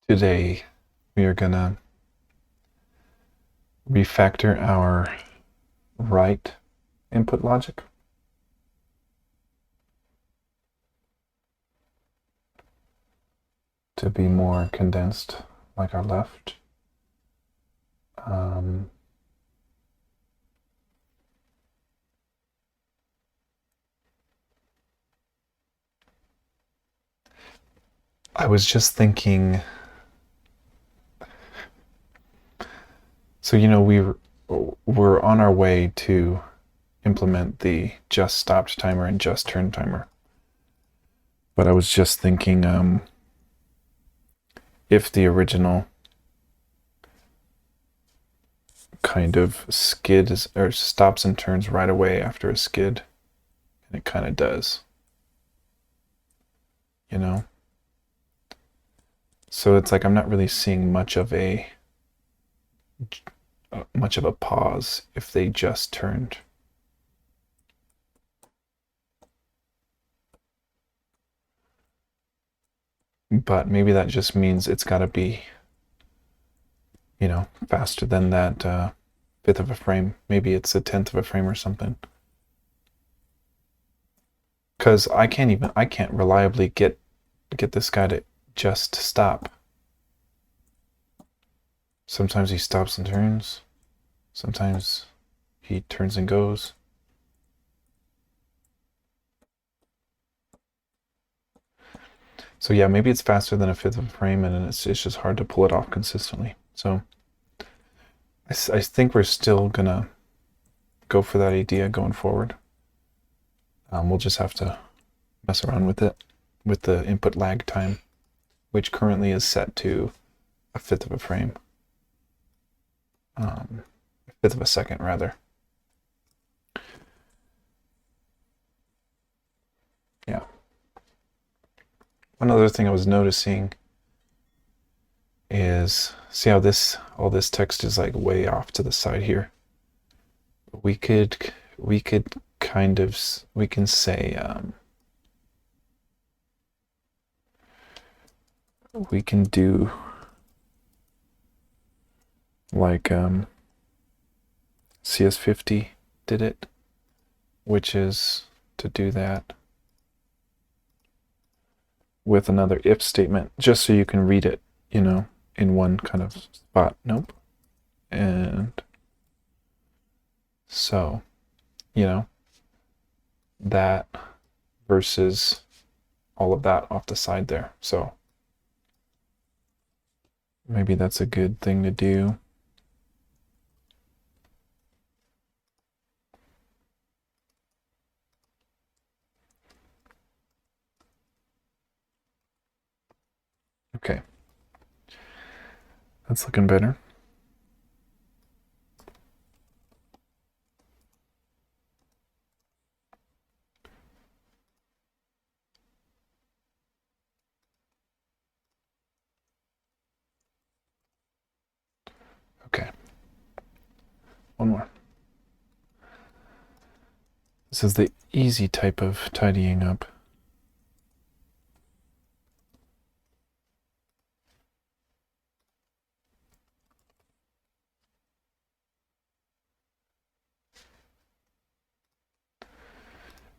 Today, we are gonna refactor our right input logic. To be more condensed, like our left. I was just thinking, so we're on our way to implement the just stopped timer and just turn timer. But I was just thinking, if the original kind of skid or stops and turns right away after a skid, and it kind of does, you know? So it's like I'm not really seeing much of a pause if they just turned. But maybe that just means it's got to be, faster than that fifth of a frame. Maybe it's a tenth of a frame or something. Because I can't reliably get this guy to just stop. Sometimes he stops and turns. Sometimes he turns and goes. So yeah, maybe it's faster than a fifth of a frame, and it's just hard to pull it off consistently. So I think we're still gonna go for that idea going forward. We'll just have to mess around with it, with the input lag time, which currently is set to a fifth of a frame. A fifth of a second, rather. Yeah. One other thing I was noticing is, see how all this text is like way off to the side here? We can say, we can do like CS50 did it, which is to do that with another if statement, just so you can read it, in one kind of spot. Nope. And so, that versus all of that off the side there. So maybe that's a good thing to do. Okay. That's looking better. Okay. One more. This is the easy type of tidying up.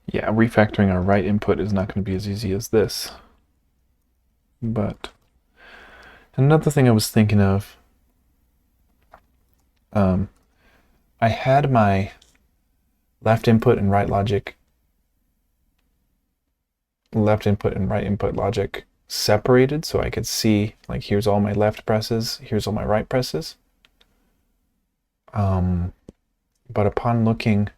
Yeah, refactoring our right input is not going to be as easy as this. But another thing I was thinking of, I had my left input and right input logic separated, so I could see, like, here's all my left presses, here's all my right presses. But upon looking,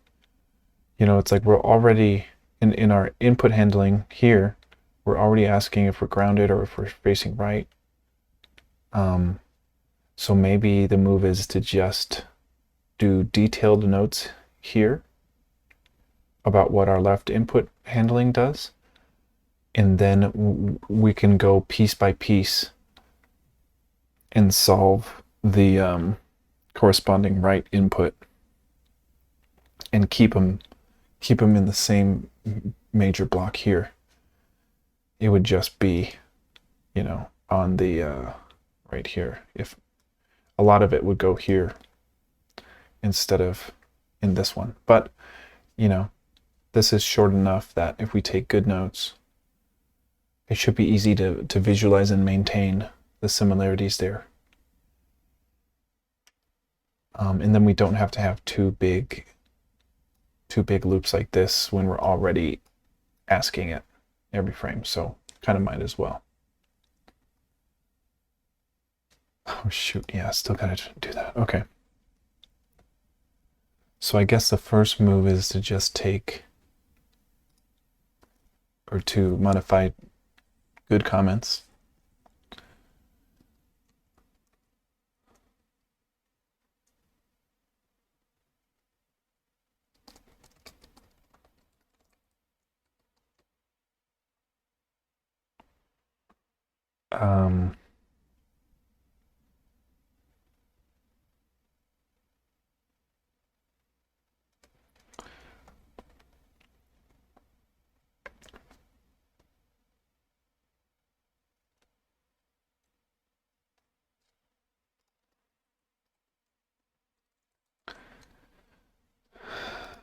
it's like we're already in our input handling here, we're already asking if we're grounded or if we're facing right. So maybe the move is to just do detailed notes here about what our left input handling does, and then we can go piece by piece and solve the corresponding right input and keep them in the same major block here. It would just be, on the right here. If a lot of it would go here instead of in this one. But, you know, this is short enough that if we take good notes, it should be easy to visualize and maintain the similarities there. And then we don't have to have two big loops like this when we're already asking it every frame. So kind of might as well. Oh shoot, yeah, still gotta do that. Okay. So I guess the first move is to just take, or to modify good comments.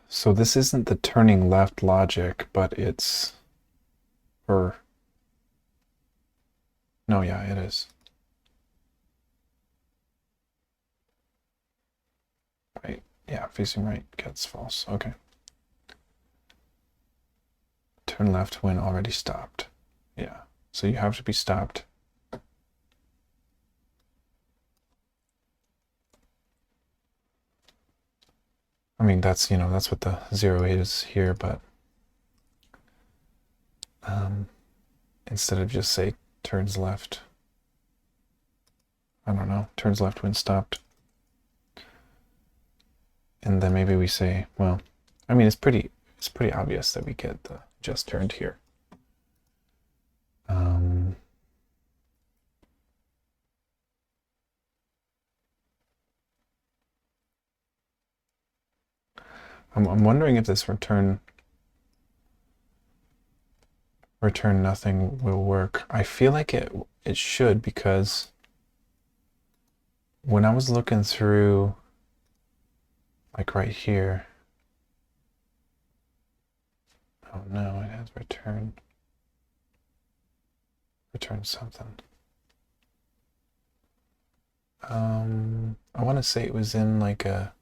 So this isn't the turning left logic, but it's for, no, yeah, it is. Right, yeah, facing right gets false, okay. Turn left when already stopped. Yeah, so you have to be stopped. I mean, that's, you know, that's what the 0.8 is here, but instead of just say turns left, I don't know, turns left when stopped. And then maybe we say, well, I mean, it's pretty obvious that we get the just turned here. I'm wondering if this return nothing will work. I feel like it should, because when I was looking through, like right here, oh no, it has return something. I want to say it was in like a,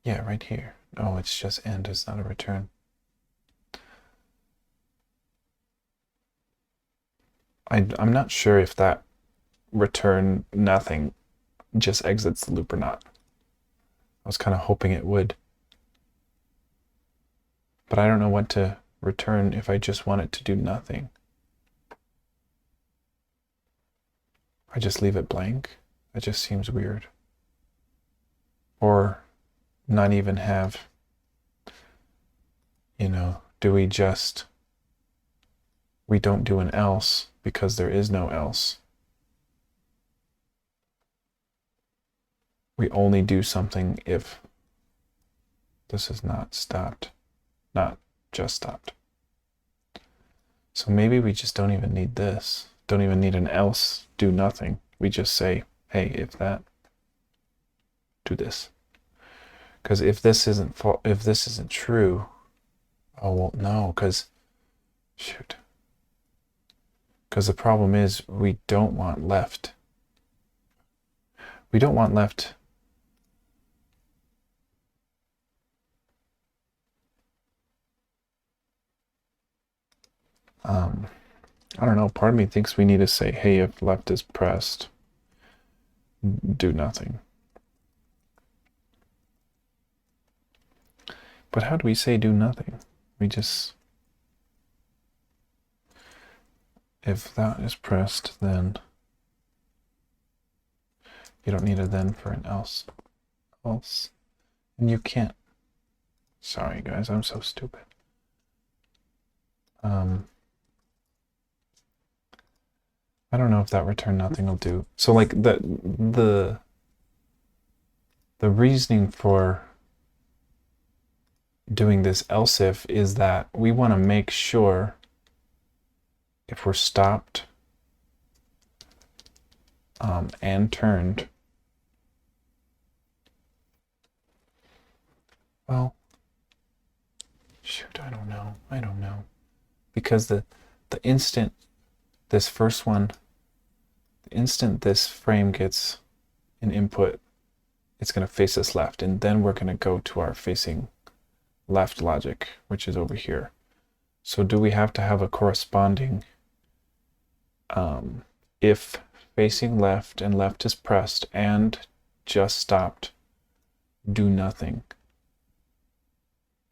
yeah, right here. Oh, it's just end, it's not a return. I'm not sure if that return nothing just exits the loop or not. I was kind of hoping it would. But I don't know what to return if I just want it to do nothing. I just leave it blank. That just seems weird. Or not even have, you know, we don't do an else because there is no else. We only do something if this is not stopped, not just stopped. So maybe we just don't even need this. Don't even need an else, do nothing. We just say, hey, if that, do this. Because if this isn't true, oh well, no, because shoot. Because the problem is we don't want left. We don't want left. I don't know, part of me thinks we need to say, hey, if left is pressed, do nothing. But how do we say do nothing? We just, if that is pressed, then you don't need a then for an else. And you can't. Sorry guys, I'm so stupid. I don't know if that return nothing will do. So like the reasoning for doing this else if is that we want to make sure if we're stopped and turned, well, shoot, I don't know. Because the instant this first one, the instant this frame gets an input, it's going to face us left, and then we're going to go to our facing left logic, which is over here. So do we have to have a corresponding if facing left and left is pressed and just stopped, do nothing?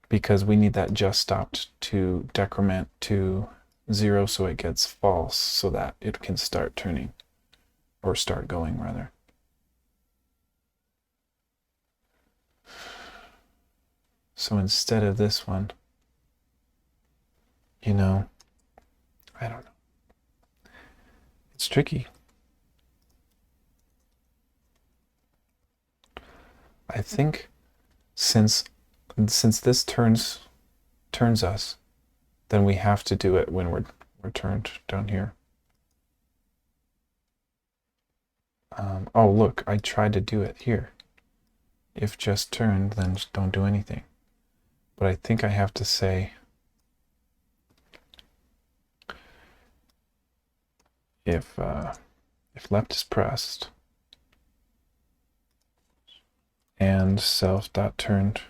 Because we need that just stopped to decrement to 0 so it gets false so that it can start turning, or start going rather. So instead of this one, I don't know. It's tricky. I think since this turns us, then we have to do it when we're turned down here. Oh, look, I tried to do it here. If just turned, then just don't do anything. But I think I have to say if left is pressed and self.turned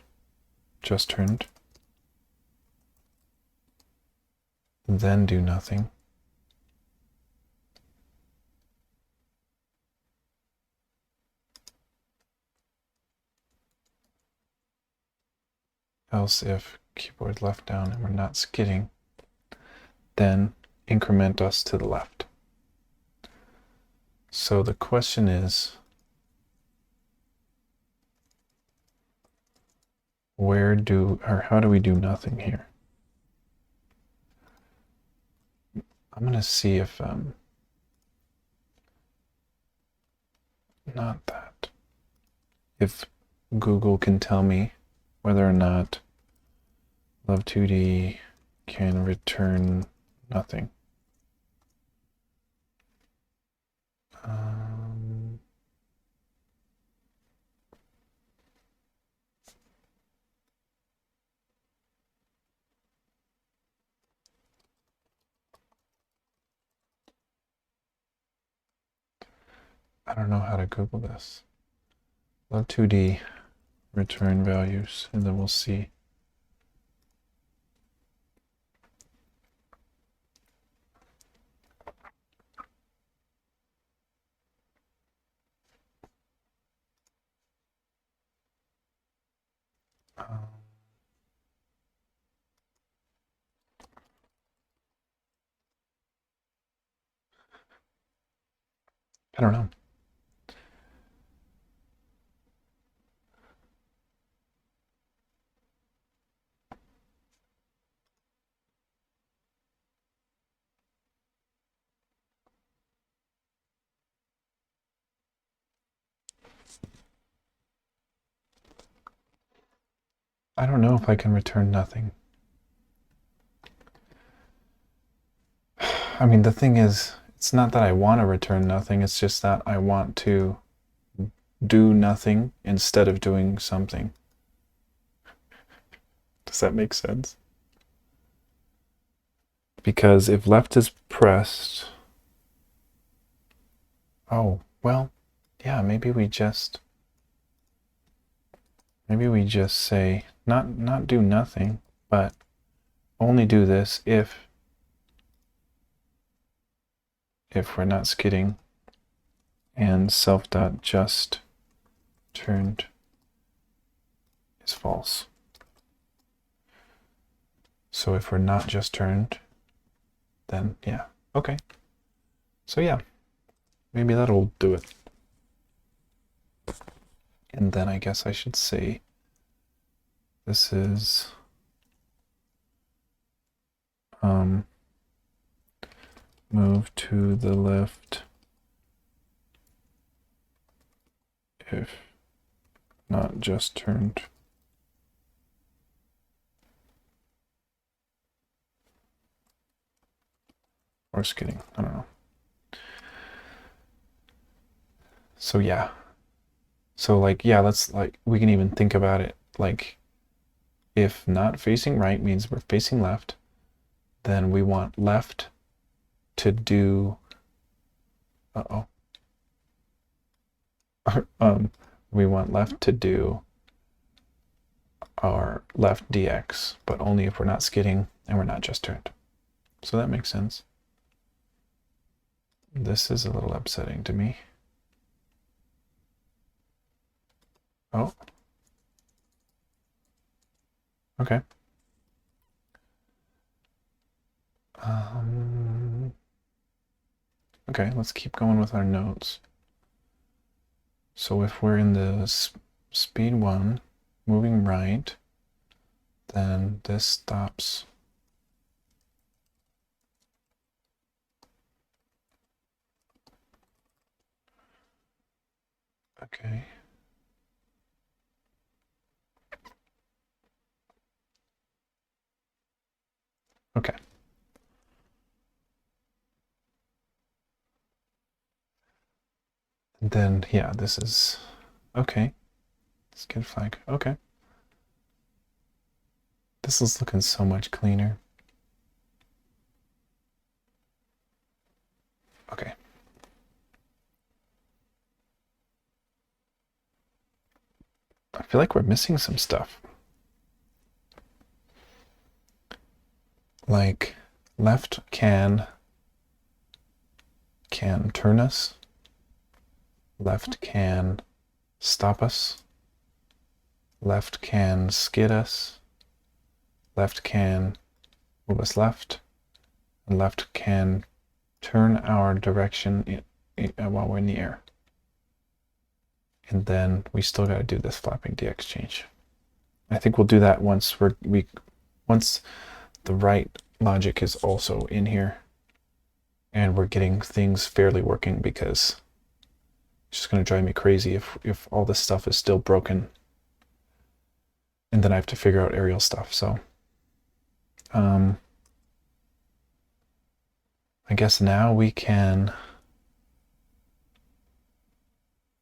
just turned, then do nothing. Else if keyboard left down and we're not skidding, then increment us to the left. So the question is, how do we do nothing here? I'm going to see if, not that, if Google can tell me whether or not Love2D can return nothing. I don't know how to Google this. Love2D return values, and then we'll see. I don't know. I don't know if I can return nothing. I mean, the thing is, it's not that I want to return nothing, it's just that I want to do nothing instead of doing something. Does that make sense? Because if left is pressed, oh, well, yeah, maybe we just say not do nothing, but only do this if we're not skidding and self.just turned is false. So if we're not just turned, then yeah, okay. So yeah, maybe that'll do it. And then I guess I should say this is move to the left if not just turned. Or skidding, I don't know. So yeah. So like, yeah, let's like, we can even think about it like if not facing right means we're facing left, then we want left to do, uh-oh. We want left to do our left dx, but only if we're not skidding and we're not just turned. So that makes sense. This is a little upsetting to me. Oh. Okay. Okay, let's keep going with our notes. So if we're in the speed 1, moving right, then this stops. Okay. Okay. And then, yeah, this is, okay. Skid flag, okay. This is looking so much cleaner. Okay. I feel like we're missing some stuff. Like left can turn us. Left can stop us. Left can skid us. Left can move us left. And left can turn our direction while we're in the air. And then we still got to do this flapping dx change. I think we'll do that once once the right logic is also in here and we're getting things fairly working, because it's just going to drive me crazy if all this stuff is still broken and then I have to figure out aerial stuff. So I guess now we can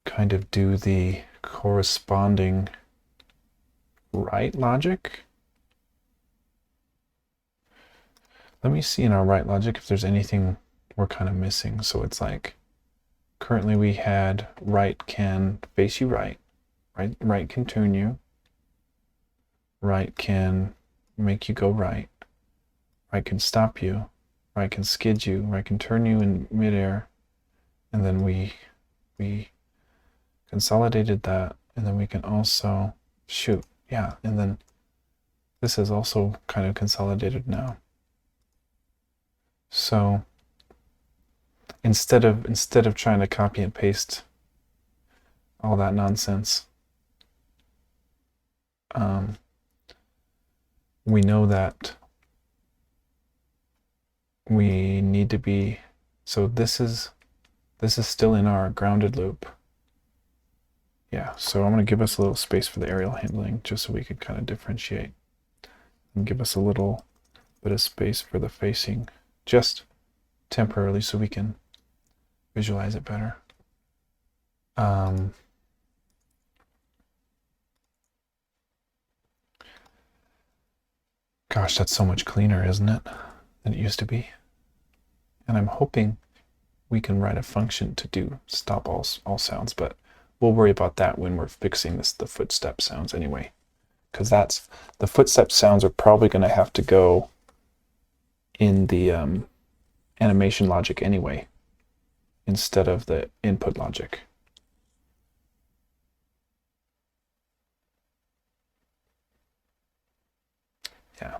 kind of do the corresponding right logic. Let me see in our right logic if there's anything we're kind of missing. So it's like, currently we had right can face you right, right can turn you, right can make you go right, right can stop you, right can skid you, right can turn you in midair, and then we consolidated that, and then we can also shoot, yeah, and then this is also kind of consolidated now. So instead of trying to copy and paste all that nonsense, we know that we need to be, so this is still in our grounded loop. Yeah, so I'm going to give us a little space for the aerial handling just so we could kind of differentiate, and give us a little bit of space for the facing, just temporarily, so we can visualize it better. Gosh, that's so much cleaner, isn't it, than it used to be? And I'm hoping we can write a function to do stop all sounds, but we'll worry about that when we're fixing the footstep sounds anyway, because the footstep sounds are probably going to have to go in the animation logic anyway, instead of the input logic. Yeah.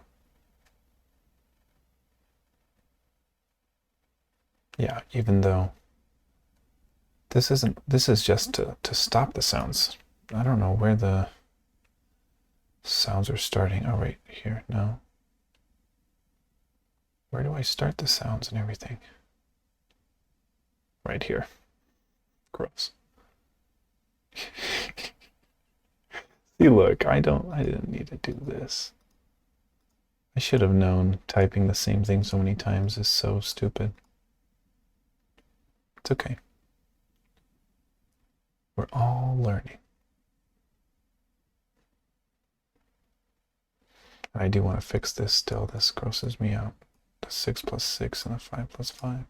Yeah, even though this is just to stop the sounds. I don't know where the sounds are starting. Oh, right here. No. Where do I start the sounds and everything? Right here. Gross. See, look, I didn't need to do this. I should have known typing the same thing so many times is so stupid. It's okay. We're all learning. I do want to fix this still. This grosses me out. The 6 plus 6 and the 5 plus 5.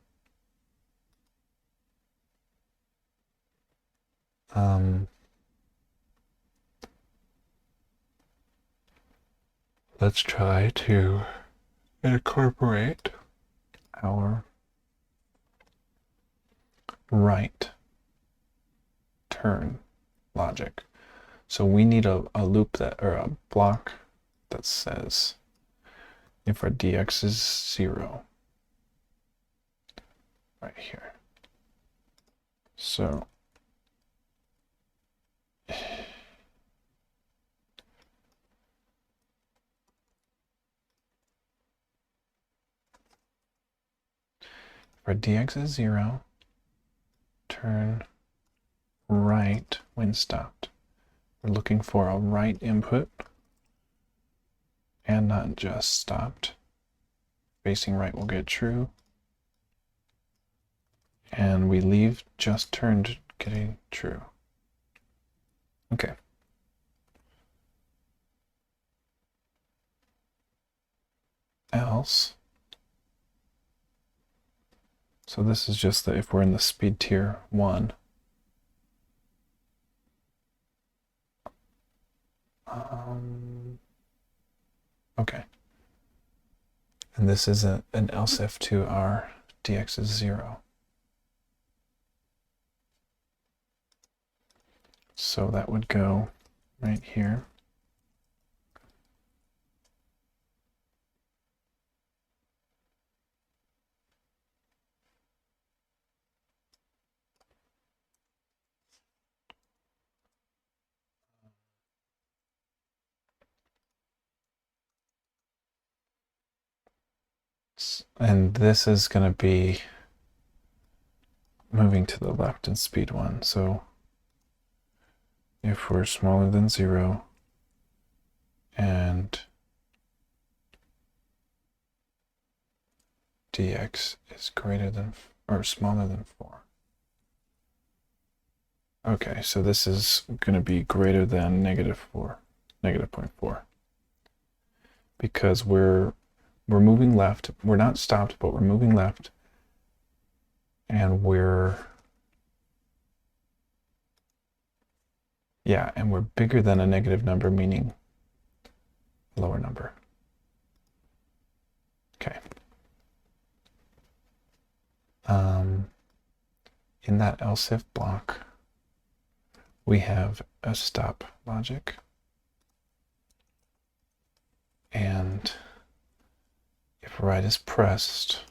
Let's try to incorporate our right turn logic. So we need a loop that, or a block that says if our dx is 0, right here. So if our dx is 0, turn right when stopped. We're looking for a right input and not just stopped. Facing right will get true. And we leave just turned getting true. Okay. Else. So this is just that if we're in the speed tier 1. Okay. And this is an else if to our dx is 0. So that would go right here. And this is going to be moving to the left in speed 1. So if we're smaller than 0 and dx is greater than or smaller than 4. Okay, so this is going to be greater than -4, -0.4. Because we're moving left. We're not stopped, but we're moving left. And we're bigger than a negative number, meaning lower number. Okay. In that else if block, we have a stop logic. And if right is pressed,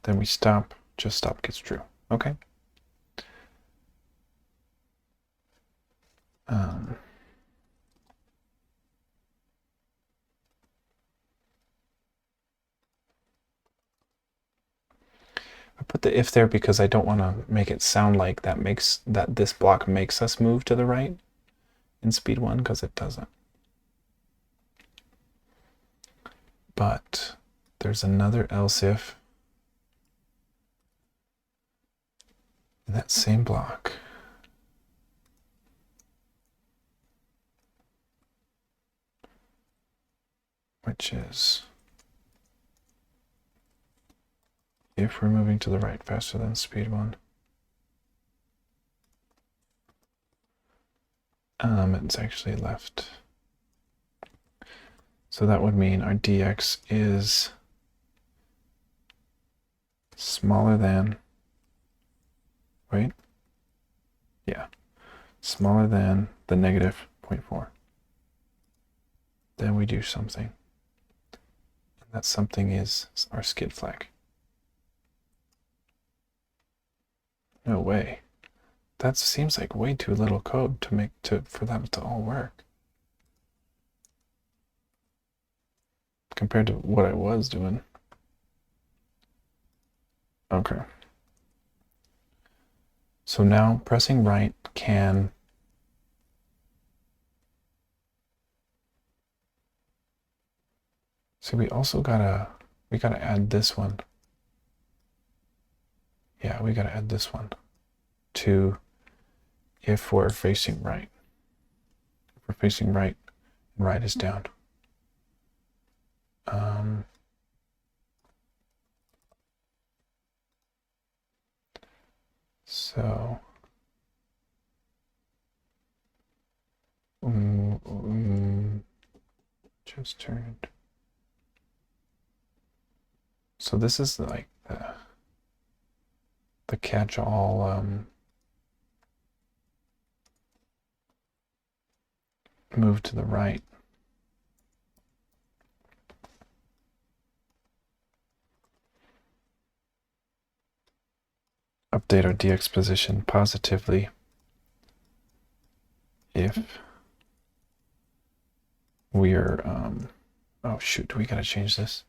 then we stop, just stop gets true. Okay. I put the if there because I don't want to make it sound like that this block makes us move to the right in speed 1, because it doesn't. But there's another else if in that same block. Which is if we're moving to the right faster than speed 1. It's actually left. So that would mean our dx is smaller than, right? Yeah, smaller than the -0.4. Then we do something. And that something is our skid flag. No way. That seems like way too little code for that to all work. Compared to what I was doing. Okay. So now pressing right can see, we gotta add this one. Yeah, we gotta add this one. to if we're facing right. If we're facing right, and right is down. So just turned. So this is like the catch-all move to the right. Update our DX position positively if we are, oh shoot, we gotta change this.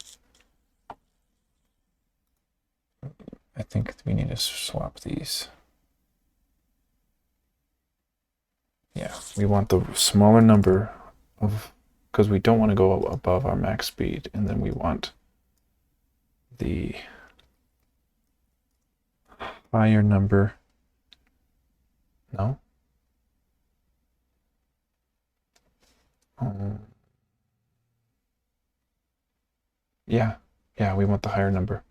I think we need to swap these. Yeah, we want the smaller number of, because we don't want to go above our max speed, and then we want the higher number. No? Yeah, we want the higher number.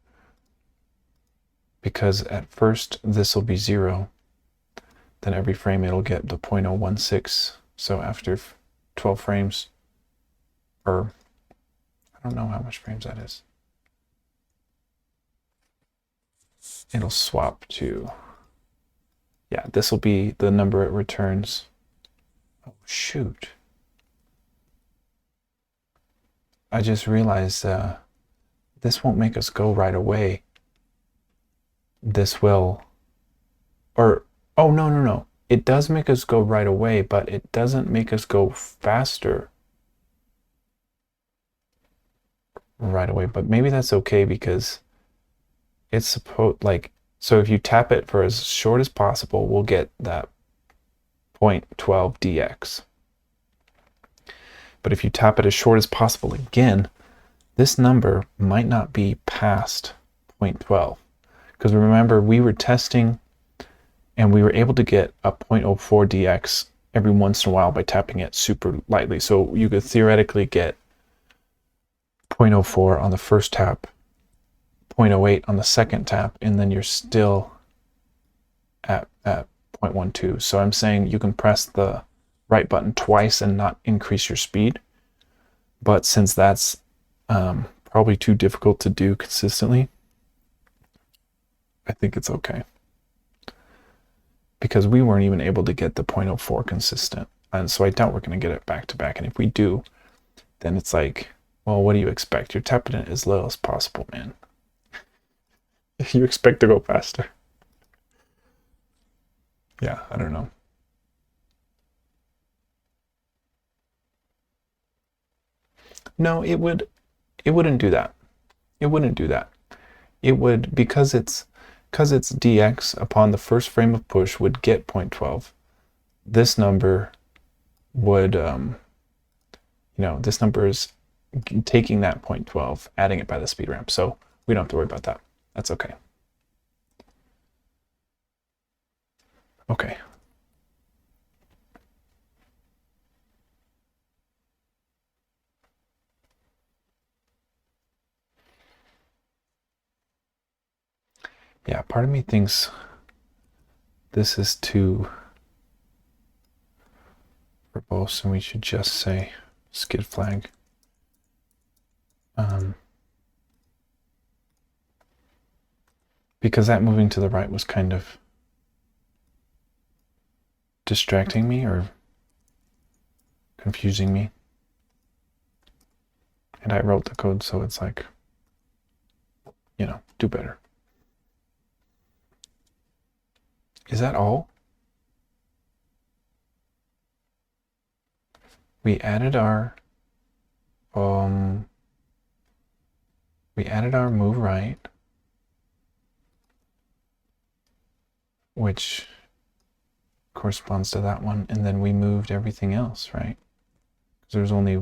Because at first this will be 0. Then every frame it'll get the 0.016. So after 12 frames, or I don't know how much frames that is, it'll swap to, yeah, this will be the number it returns. Oh, shoot. I just realized this won't make us go right away. This will, or, oh, no. It does make us go right away, but it doesn't make us go faster right away. But maybe that's okay because it's supposed, like, so if you tap it for as short as possible, we'll get that 0.12 dx. But if you tap it as short as possible again, this number might not be past 0.12. Because remember, we were testing and we were able to get a 0.04 dx every once in a while by tapping it super lightly. So you could theoretically get 0.04 on the first tap, 0.08 on the second tap, and then you're still at 0.12. So I'm saying you can press the right button twice and not increase your speed. But since that's probably too difficult to do consistently, I think it's okay. Because we weren't even able to get the 0.04 consistent. And so I doubt we're going to get it back to back. And if we do, then it's like, well, what do you expect? You're tapping it as little as possible, man. You expect to go faster. Yeah, I don't know. No, it wouldn't do that. It wouldn't do that. It would, because it's dx upon the first frame of push would get 0.12. This number would, this number is taking that 0.12, adding it by the speed ramp. So we don't have to worry about that. That's okay. Okay. Yeah, part of me thinks this is too verbose and we should just say skid flag. Because that moving to the right was kind of distracting me or confusing me. And I wrote the code, so it's like, do better. Is that all? We added our move right, which corresponds to that one, and then we moved everything else, right? Because there's only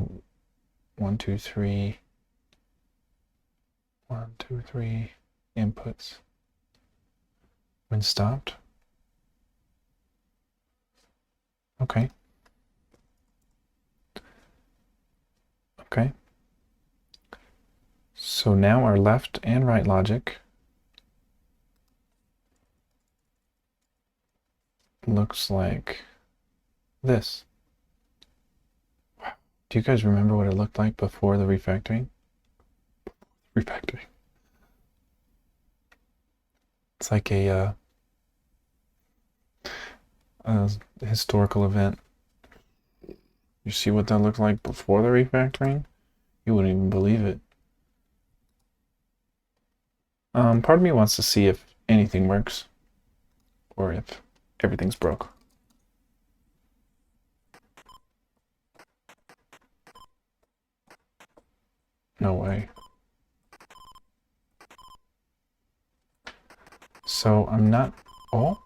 1, 2, 3 inputs when stopped. Okay. Okay. So now our left and right logic looks like this. Do you guys remember what it looked like before the refactoring? Refactoring. It's like a historical event. You see what that looked like before the refactoring? You wouldn't even believe it. Part of me wants to see if anything works or if everything's broke. No way. So I'm not... Oh?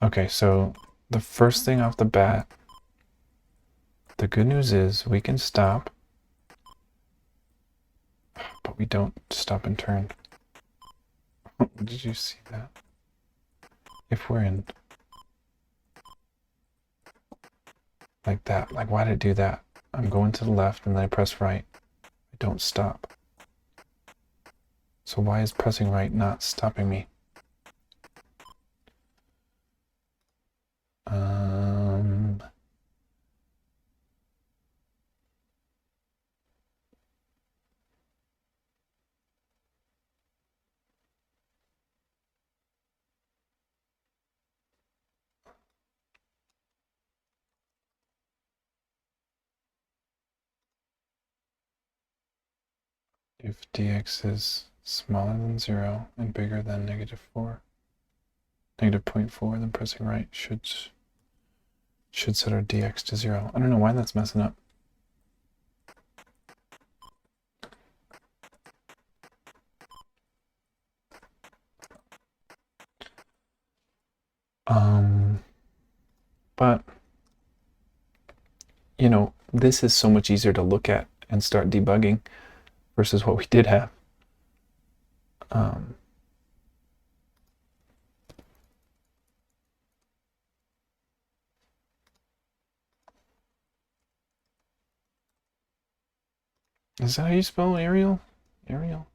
Okay, so the first thing off the bat, the good news is we can stop, but we don't stop and turn. Did you see that? If we're in like that, like why did it do that? I'm going to the left and then I press right. I don't stop. So why is pressing right not stopping me? If dx is smaller than 0 and bigger than -4, -0.4, then pressing right should set our dx to 0. I don't know why that's messing up. But, you know, this is so much easier to look at and start debugging versus what we did have. Is that how you spell Arial? Arial?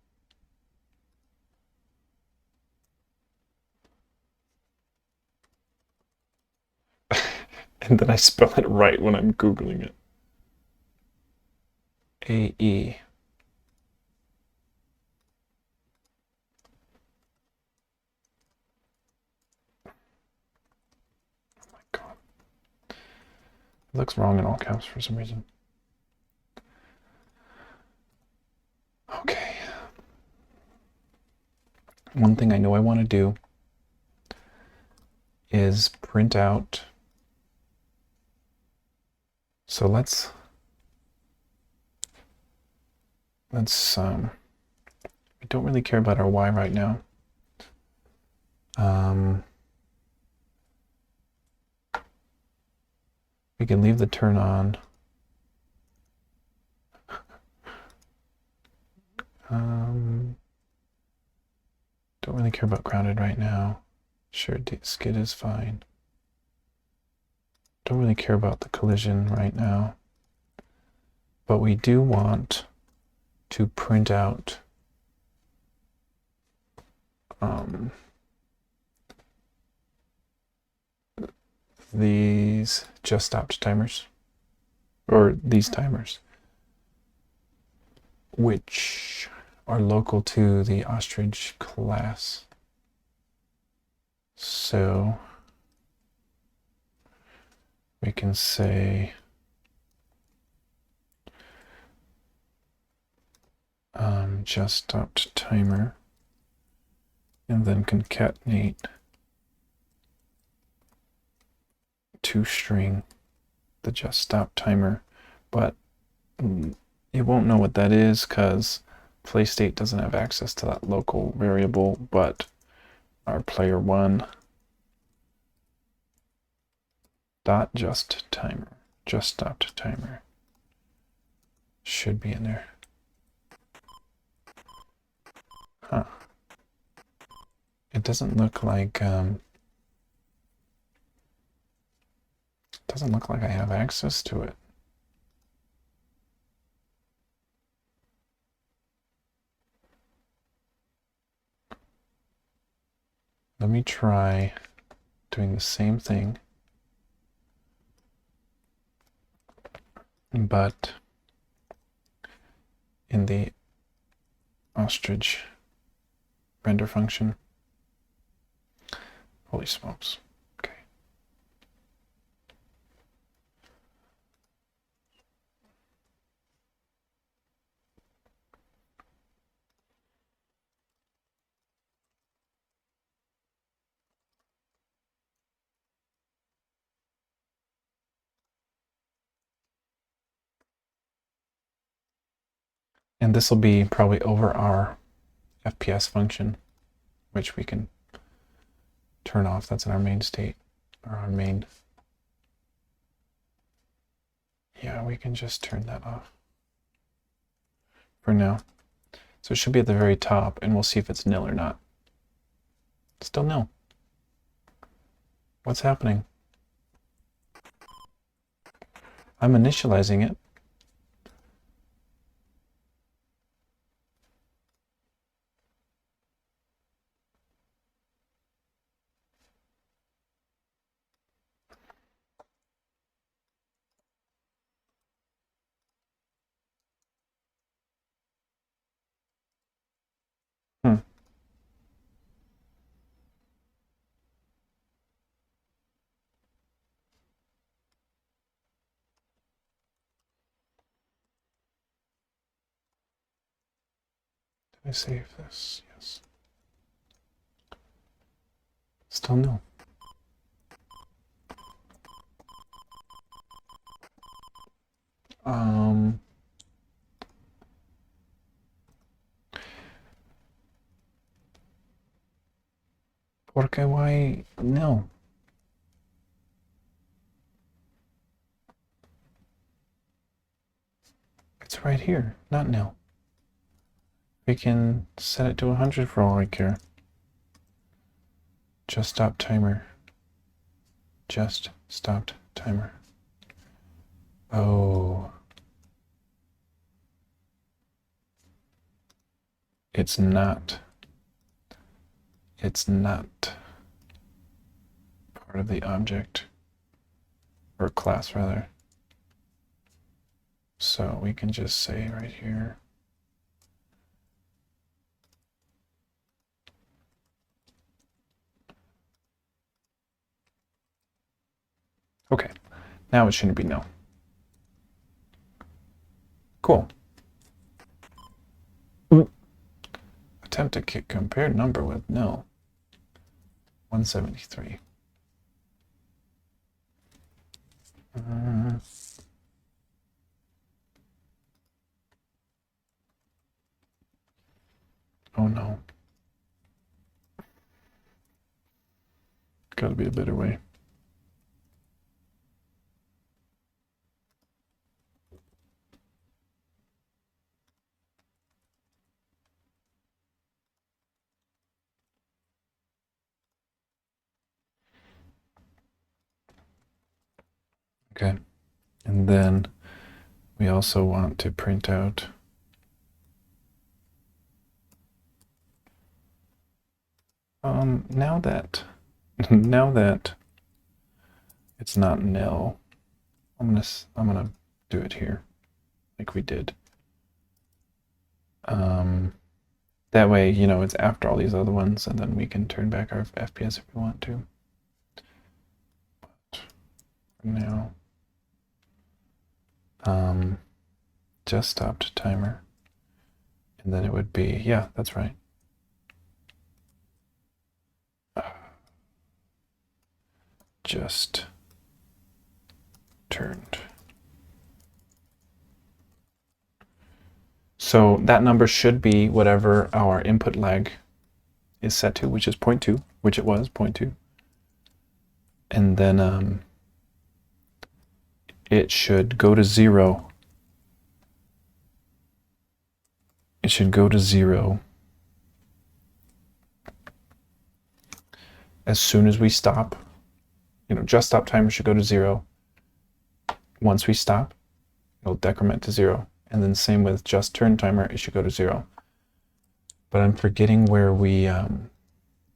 And then I spell it right when I'm Googling it. A-E. Oh my god. It looks wrong in all caps for some reason. Okay. One thing I know I want to do is print out. So let's we don't really care about our Y right now. We can leave the turn on. Don't really care about grounded right now. Sure, skid is fine. Don't really care about the collision right now. But we do want to print out these just stopped timers, or these timers, which are local to the ostrich class. So we can say just stopped timer, and then concatenate to string the just stop timer, but it won't know what that is because playstate doesn't have access to that local variable, but our player one dot just timer, just stopped timer should be in there. Huh. It doesn't look like I have access to it. Let me try doing the same thing, but in the ostrich render function. Holy smokes. Okay. And this will be probably over our FPS function, which we can turn off. That's in our main state, or our main. Yeah, we can just turn that off for now. So it should be at the very top, and we'll see if it's nil or not. Still nil. What's happening? I'm initializing it. Did I save this? Yes. Still no. Porque why? No. It's right here, not nil. We can set it to 100 for all I care. Just stop timer. Just stopped timer. Oh. It's not part of the object, or class rather. So we can just say right here, okay, now it shouldn't be no. Cool. Attempt to compare number with no. 173. Oh no. Gotta be a better way. Okay, and then we also want to print out now that it's not nil, I'm gonna do it here like we did. That way, you know, it's after all these other ones, and then we can turn back our FPS if we want to. But for now, just stopped timer, and then it would be, yeah, that's right. Just turned. So that number should be whatever our input lag is set to, which is 0.2, which it was 0.2. And then it should go to 0. It should go to 0 as soon as we stop, just stop timer should go to 0. Once we stop, it'll decrement to 0. And then same with just turn timer, it should go to 0. But I'm forgetting where we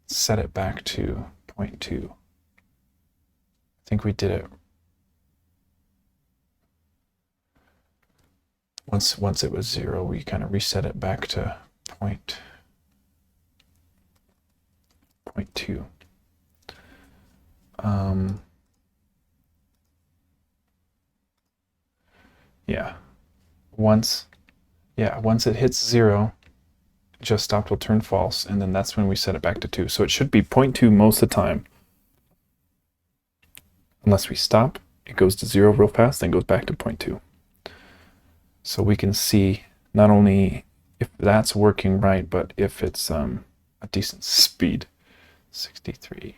set it back to 0.2. I think we did it once it was 0, we kind of reset it back to 0.2. Yeah. Once it hits 0, just stopped will turn false, and then that's when we set it back to 2. So it should be 0.2 most of the time. Unless we stop, it goes to 0 real fast, then goes back to 0.2. So we can see not only if that's working right, but if it's a decent speed. 63.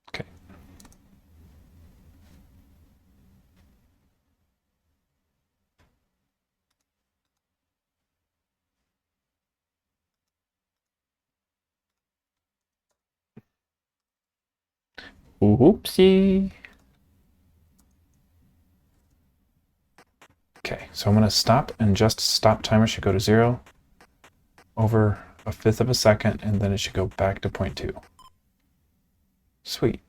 Okay. Oopsie. Okay, so I'm going to stop, and just stop timer should go to 0 over 1/5 of a second, and then it should go back to 0.2. Sweet.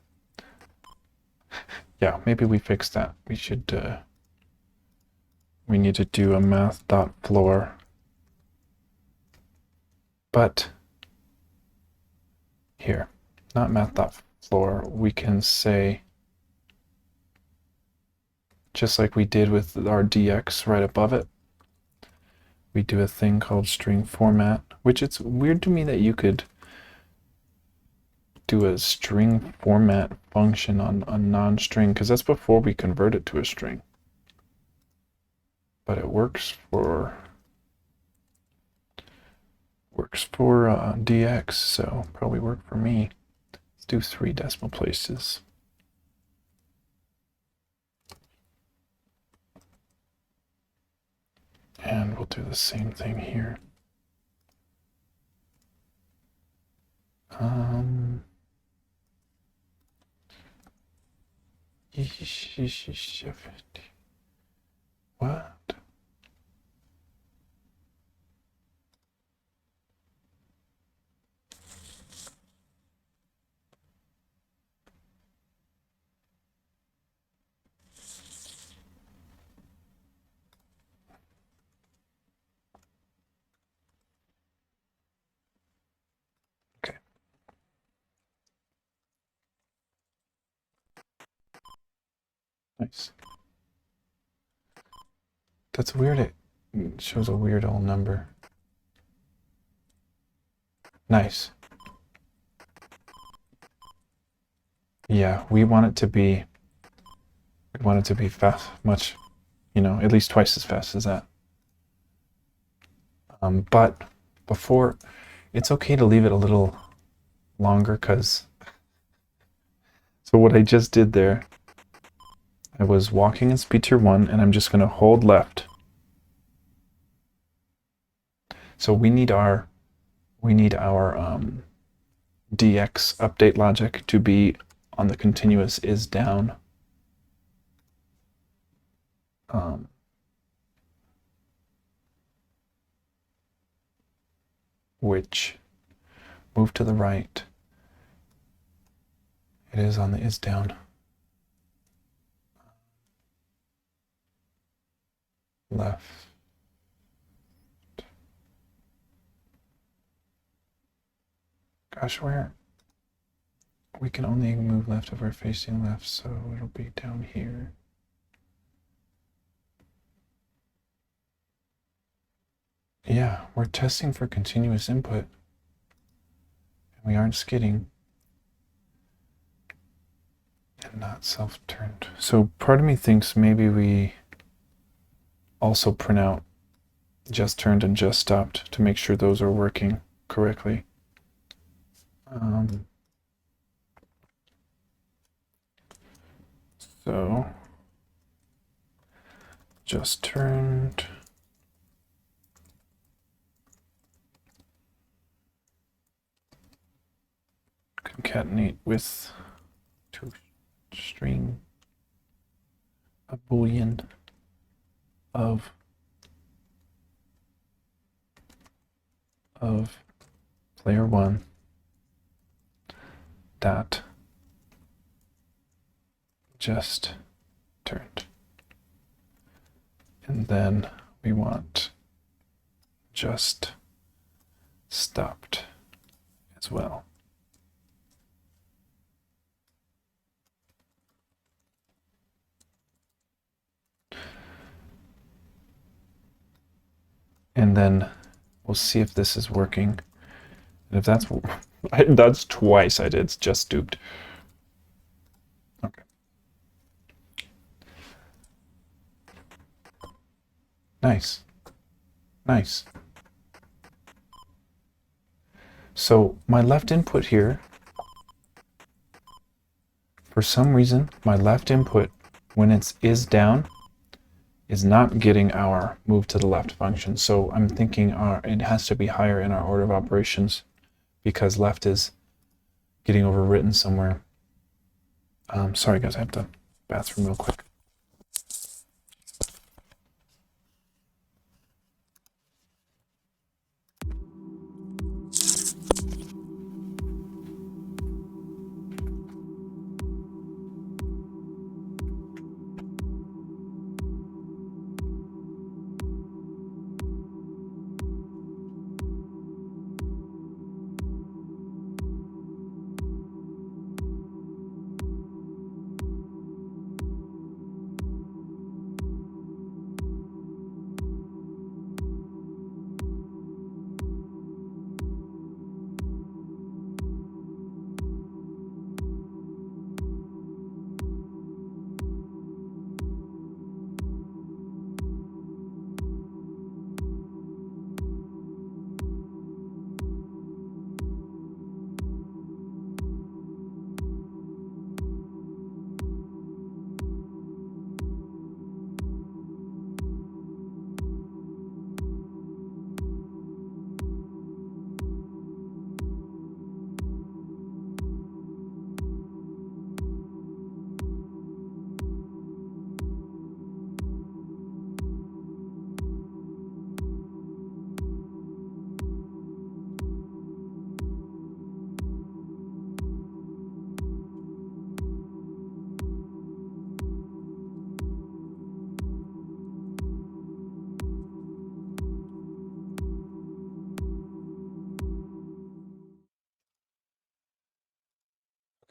Yeah, maybe we fixed that. We should, we need to do a math.floor. But here, not math.floor, we can say, just like we did with our dx right above it, we do a thing called string format, which it's weird to me that you could do a string format function on a non-string, because that's before we convert it to a string. But it works for dx, so probably work for me. Let's do 3 decimal places. And we'll do the same thing here. What? Okay. Nice. That's weird. It shows a weird old number. Nice. Yeah, we want it to be fast, much, at least twice as fast as that. But before, it's okay to leave it a little longer, because so what I just did there, I was walking in speed tier 1, and I'm just going to hold left. So we need our dx update logic to be on the continuous is down. Which move to the right. It is on the is down. Left. Gosh, where? We can only move left if we're facing left, so it'll be down here. Yeah, we're testing for continuous input. And we aren't skidding. And not self-turned. So part of me thinks maybe we also print out just turned and just stopped to make sure those are working correctly. So just turned. Concatenate with to string a boolean of player one dot just turned. And then we want just stopped as well. And then we'll see if this is working. And if that's that's twice I did just stooped. Okay. Nice. Nice. So my left input here, for some reason, my left input, when it's is down, is not getting our move to the left function. So I'm thinking it has to be higher in our order of operations because left is getting overwritten somewhere. Sorry guys, I have to bathroom real quick.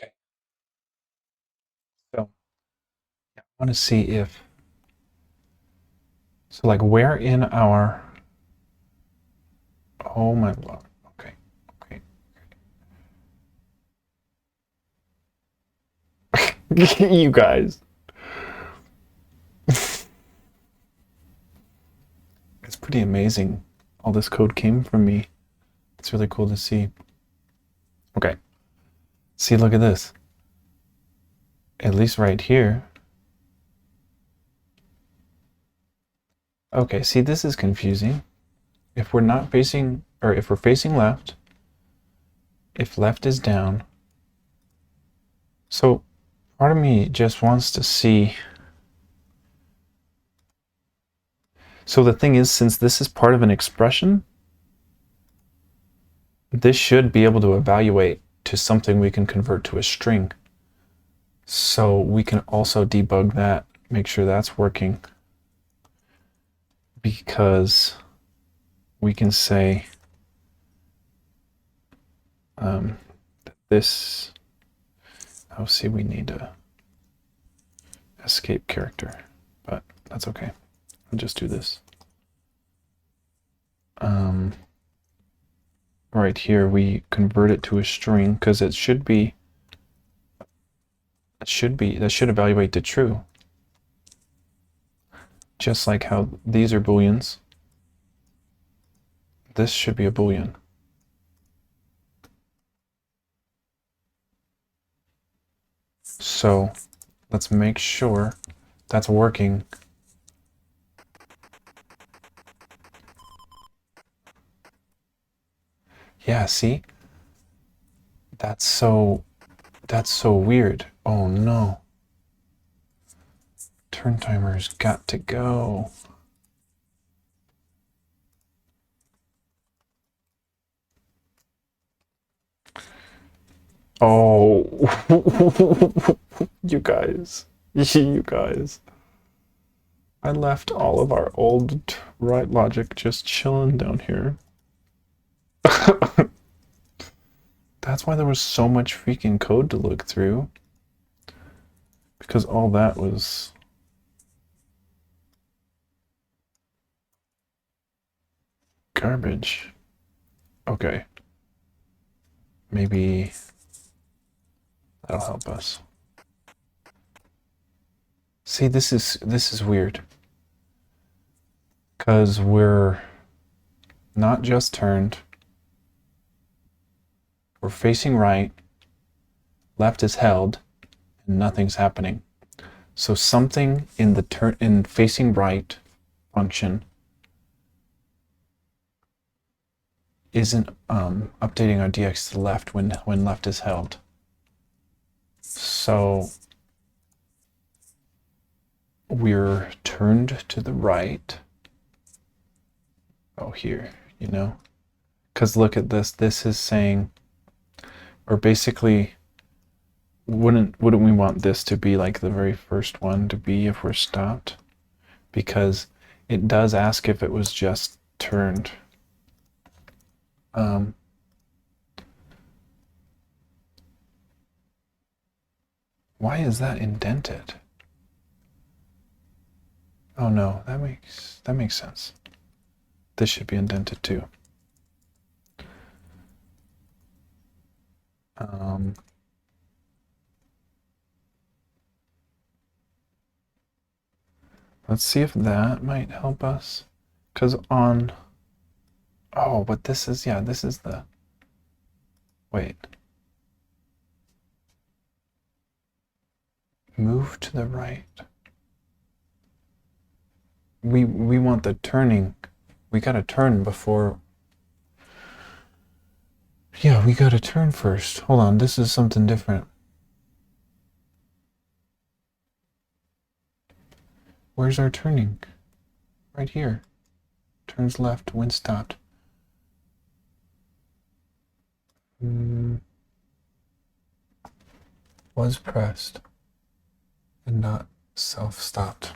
Okay. So I want to see if, so like where in our, oh my lord, okay, okay. You guys. It's pretty amazing. All this code came from me. It's really cool to see. Okay. See, look at this. At least right here. Okay, see, this is confusing. If we're not facing, or if we're facing left, if left is down. So part of me just wants to see. So the thing is, since this is part of an expression, this should be able to evaluate to something we can convert to a string. So we can also debug that, make sure that's working, because we can say this, oh, see, we need a escape character, but that's okay. I'll just do this. Right here, we convert it to a string because it should be, that should evaluate to true. Just like how these are booleans, this should be a boolean. So Let's make sure that's working. Yeah, see? That's so weird. Oh no. Turn timer's got to go. Oh, you guys. You guys. I left all of our old right logic just chilling down here. That's why there was so much freaking code to look through. Because all that was garbage. Okay. Maybe that'll help us. See, this is weird. Because we're not just turned. We're facing right. Left is held, and nothing's happening. So something in the in facing right function isn't updating our dx to the left when left is held. So we're turned to the right. Oh, here, you know? Because look at this. This is saying, or basically, wouldn't we want this to be like the very first one to be if we're stopped? Because it does ask if it was just turned. Why is that indented? Oh no, that makes sense. This should be indented too. Let's see if that might help us. Because on... Oh, but this is, yeah, this is the... Wait. Move to the right. We want the turning. We gotta turn before... Yeah, we gotta turn first. Hold on, this is something different. Where's our turning? Right here. Turns left when stopped. Was pressed and not self-stopped.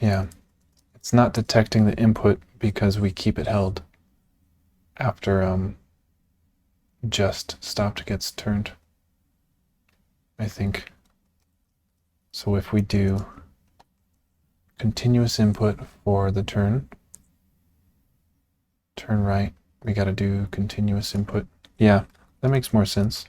Yeah, it's not detecting the input because we keep it held after just stopped gets turned, I think. So if we do continuous input for the turn right, we got to do continuous input. Yeah, that makes more sense.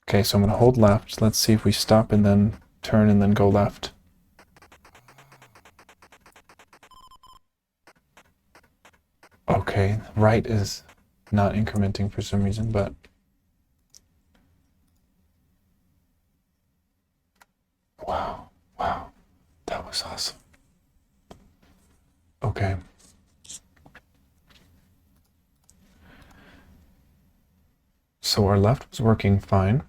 Okay, so I'm going to hold left. Let's see if we stop and then turn and then go left. Okay, right is not incrementing for some reason, but... Wow, that was awesome. Okay. So our left was working fine.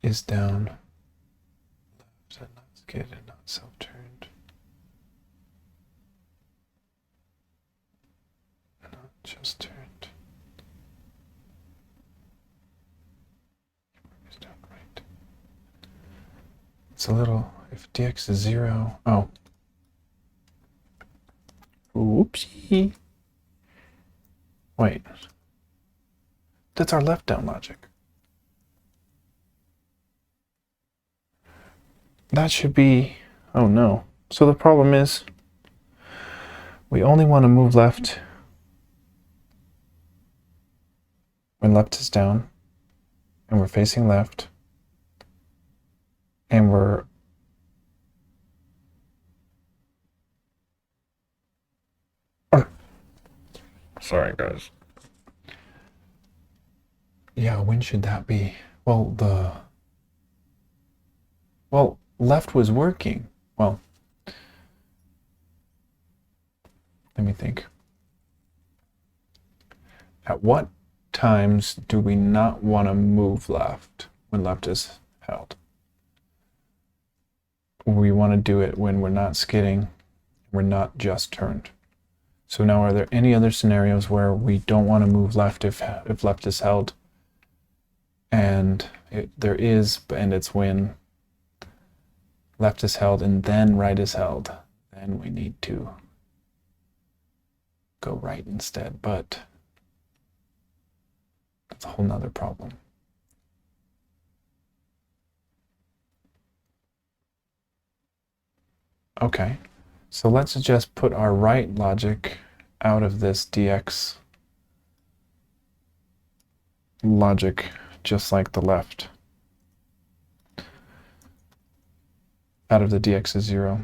Is down. Left and not skidded, not self-turned. Not just turned. Is down right. It's a little, if dx is 0, oh. Oopsie. Wait. That's our left down logic. That should be, oh no. So the problem is, we only want to move left when left is down, and we're facing left, and we're sorry guys. Yeah, when should that be? Well, left was working. Well, let me think. At what times do we not want to move left when left is held? We want to do it when we're not skidding, we're not just turned. So now, are there any other scenarios where we don't want to move left if left is held? And there is, and it's when left is held and then right is held. Then we need to go right instead, but that's a whole nother problem. Okay, so let's just put our right logic out of this dx logic, just like the left. Out of the dx is 0.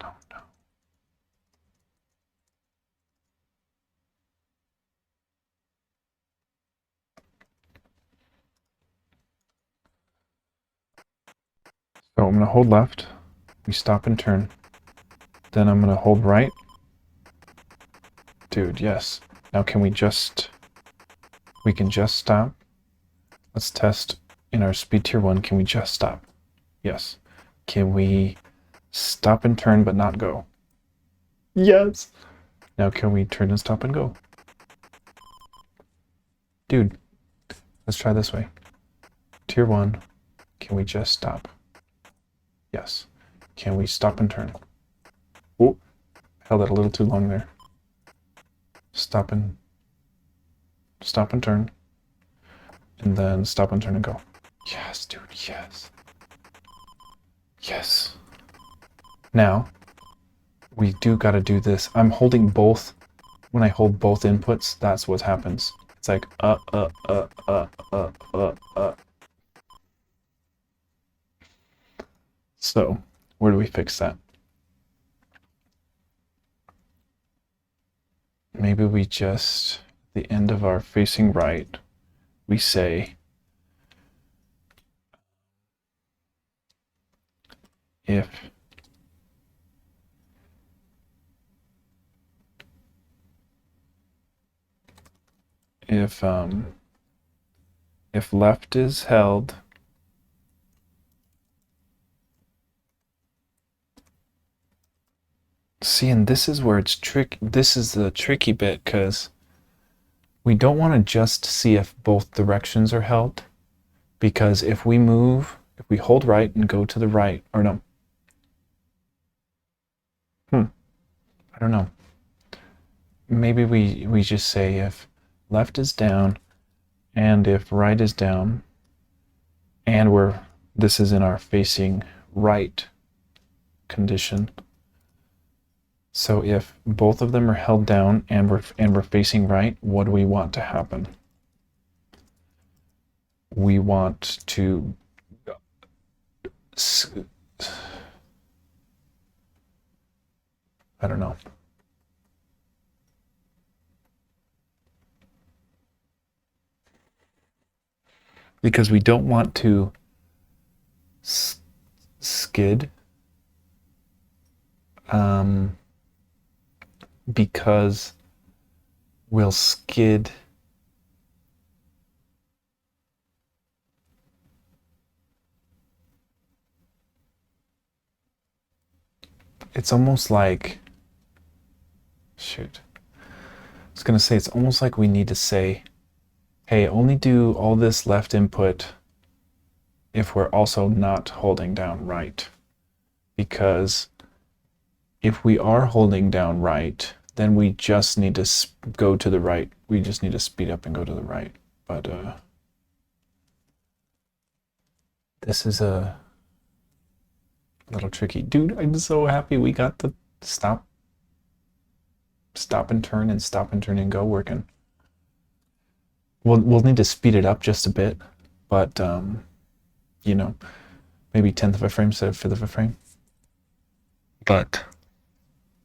Oh no. So I'm going to hold left, we stop and turn. Then I'm going to hold right. Dude, yes. Now can we can just stop? Let's test in our speed tier 1, can we just stop? Yes. Can we stop and turn but not go? Yes. Now can we turn and stop and go? Dude, let's try this way. Tier 1, can we just stop? Yes. Can we stop and turn? Oh, held it a little too long there. Stop and turn. And then stop and turn and go. Yes, dude, yes. Yes. Now, we do gotta do this. I'm holding both. When I hold both inputs, that's what happens. It's like, So, where do we fix that? Maybe we just, at the end of our facing right, we say, if left is held, see, and this is where it's this is the tricky bit, because we don't want to just see if both directions are held, because if we hold right and go to the right, or no, I don't know. Maybe we just say if left is down and if right is down, and this is in our facing right condition. So if both of them are held down and we're facing right, what do we want to happen? We want to I don't know. Because we don't want to skid, because we'll skid it's almost like, shoot, I was gonna say, it's almost like we need to say, hey, only do all this left input if we're also not holding down right. Because if we are holding down right, then we just need to go to the right. We just need to speed up and go to the right. But this is a little tricky. Dude, I'm so happy we got the stop and turn and go working. We'll need to speed it up just a bit, but you know, maybe 1/10 of a frame instead of 1/5 of a frame. But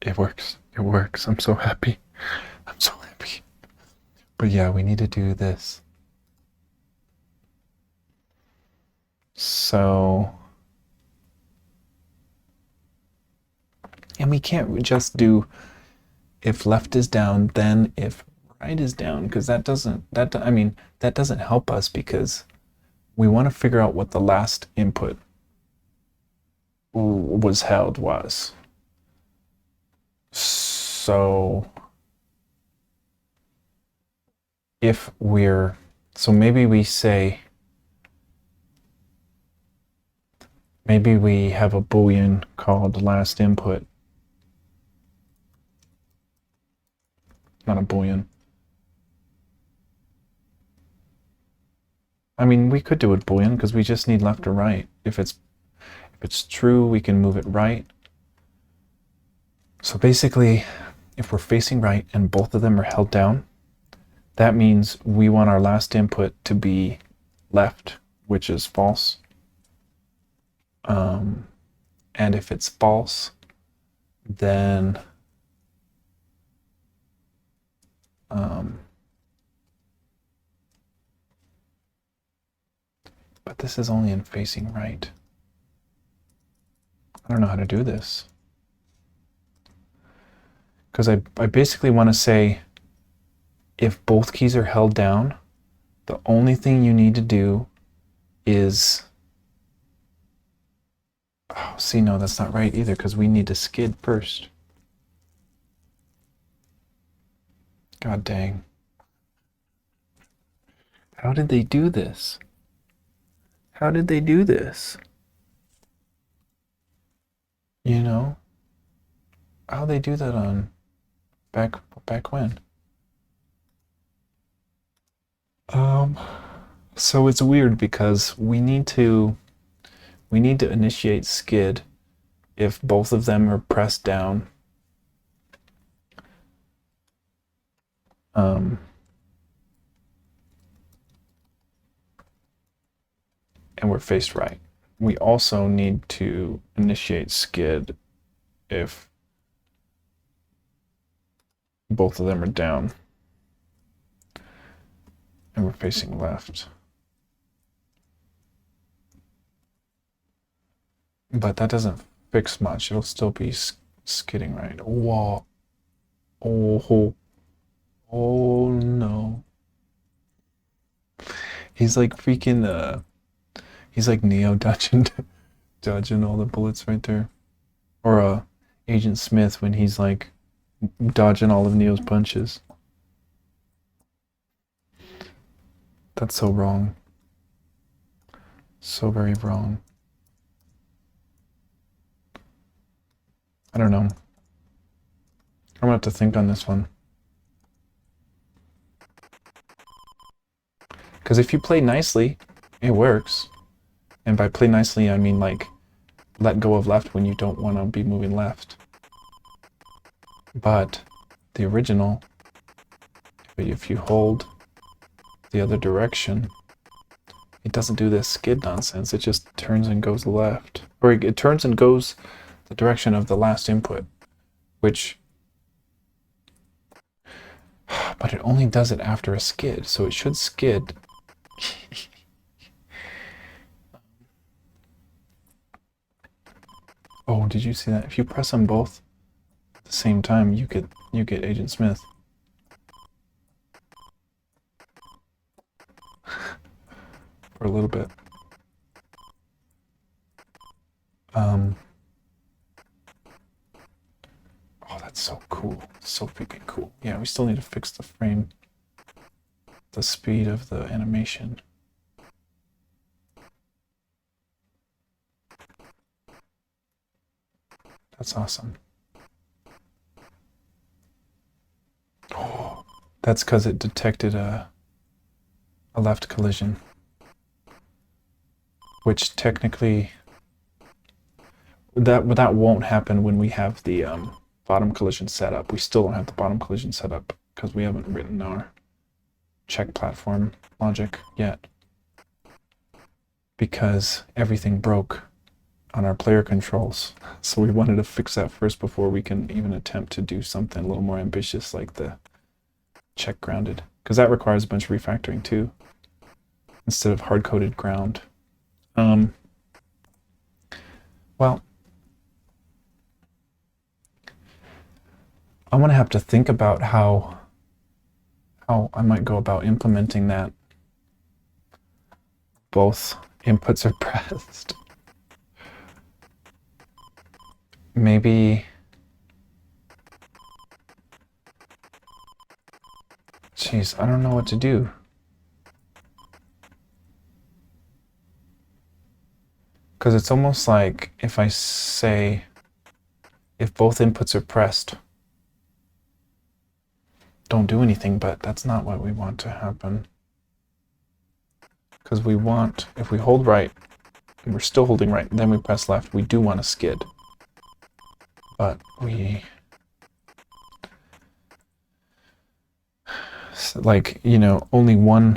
it works. It works. I'm so happy. I'm so happy. But yeah, we need to do this. So, and we can't just do if left is down, then if right is down, because that doesn't help us, because we want to figure out what the last input was held was. So if we're, so maybe we say, maybe we have a Boolean called last input. Not a Boolean. I mean, we could do it Boolean because we just need left or right. If it's true, we can move it right. So basically, if we're facing right and both of them are held down, that means we want our last input to be left, which is false. And if it's false, then but this is only in facing right. I don't know how to do this. Because I basically want to say, if both keys are held down, the only thing you need to do is, oh, see, no, that's not right either, because we need to skid first. God dang. How did they do this? How did they do this? You know? How'd they do that on back when? So it's weird because we need to initiate skid if both of them are pressed down. And we're faced right. We also need to initiate skid if both of them are down and we're facing left. But that doesn't fix much. It'll still be skidding right. Whoa. Oh no. He's like freaking he's like Neo dodging all the bullets right there. Or Agent Smith when he's like dodging all of Neo's punches. That's so wrong. So very wrong. I don't know. I'm gonna have to think on this one. Because if you play nicely, it works. And by play nicely, I mean like let go of left when you don't want to be moving left. But the original, if you hold the other direction, it doesn't do this skid nonsense. It just turns and goes left. Or it turns and goes the direction of the last input, which, but it only does it after a skid, so it should skid. Oh, did you see that? If you press them both at the same time, you get Agent Smith. For a little bit. Oh, that's so cool. So freaking cool. Yeah, we still need to fix the frame, the speed of the animation. That's awesome. Oh, that's because it detected a left collision, which technically that won't happen when we have the bottom collision set up. We still don't have the bottom collision set up because we haven't written our check platform logic yet. because everything broke on our player controls. So we wanted to fix that first before we can even attempt to do something a little more ambitious like the check grounded, because that requires a bunch of refactoring too, instead of hard-coded ground. Well, I'm gonna have to think about how I might go about implementing that. Both inputs are pressed. Maybe, geez, I don't know what to do. Because it's almost like if I say, if both inputs are pressed, don't do anything, but that's not what we want to happen. Because we want, if we hold right, and we're still holding right, and then we press left, we do want to skid. But we, like, you know, only one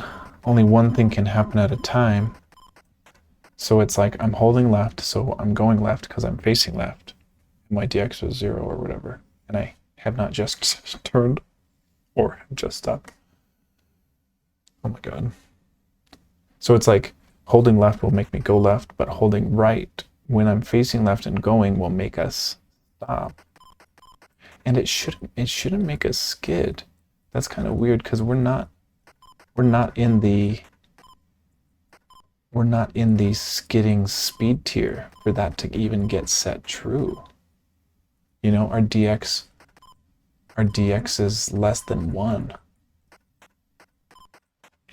thing can happen at a time. So it's like I'm holding left, so I'm going left because I'm facing left. My dx is 0 or whatever, and I have not just turned or just stopped. Oh my god. So it's like holding left will make me go left, but holding right when I'm facing left and going will make us stop. And it shouldn't make us skid. That's kind of weird because we're not in the skidding speed tier for that to even get set true. You know, our dx is less than 1.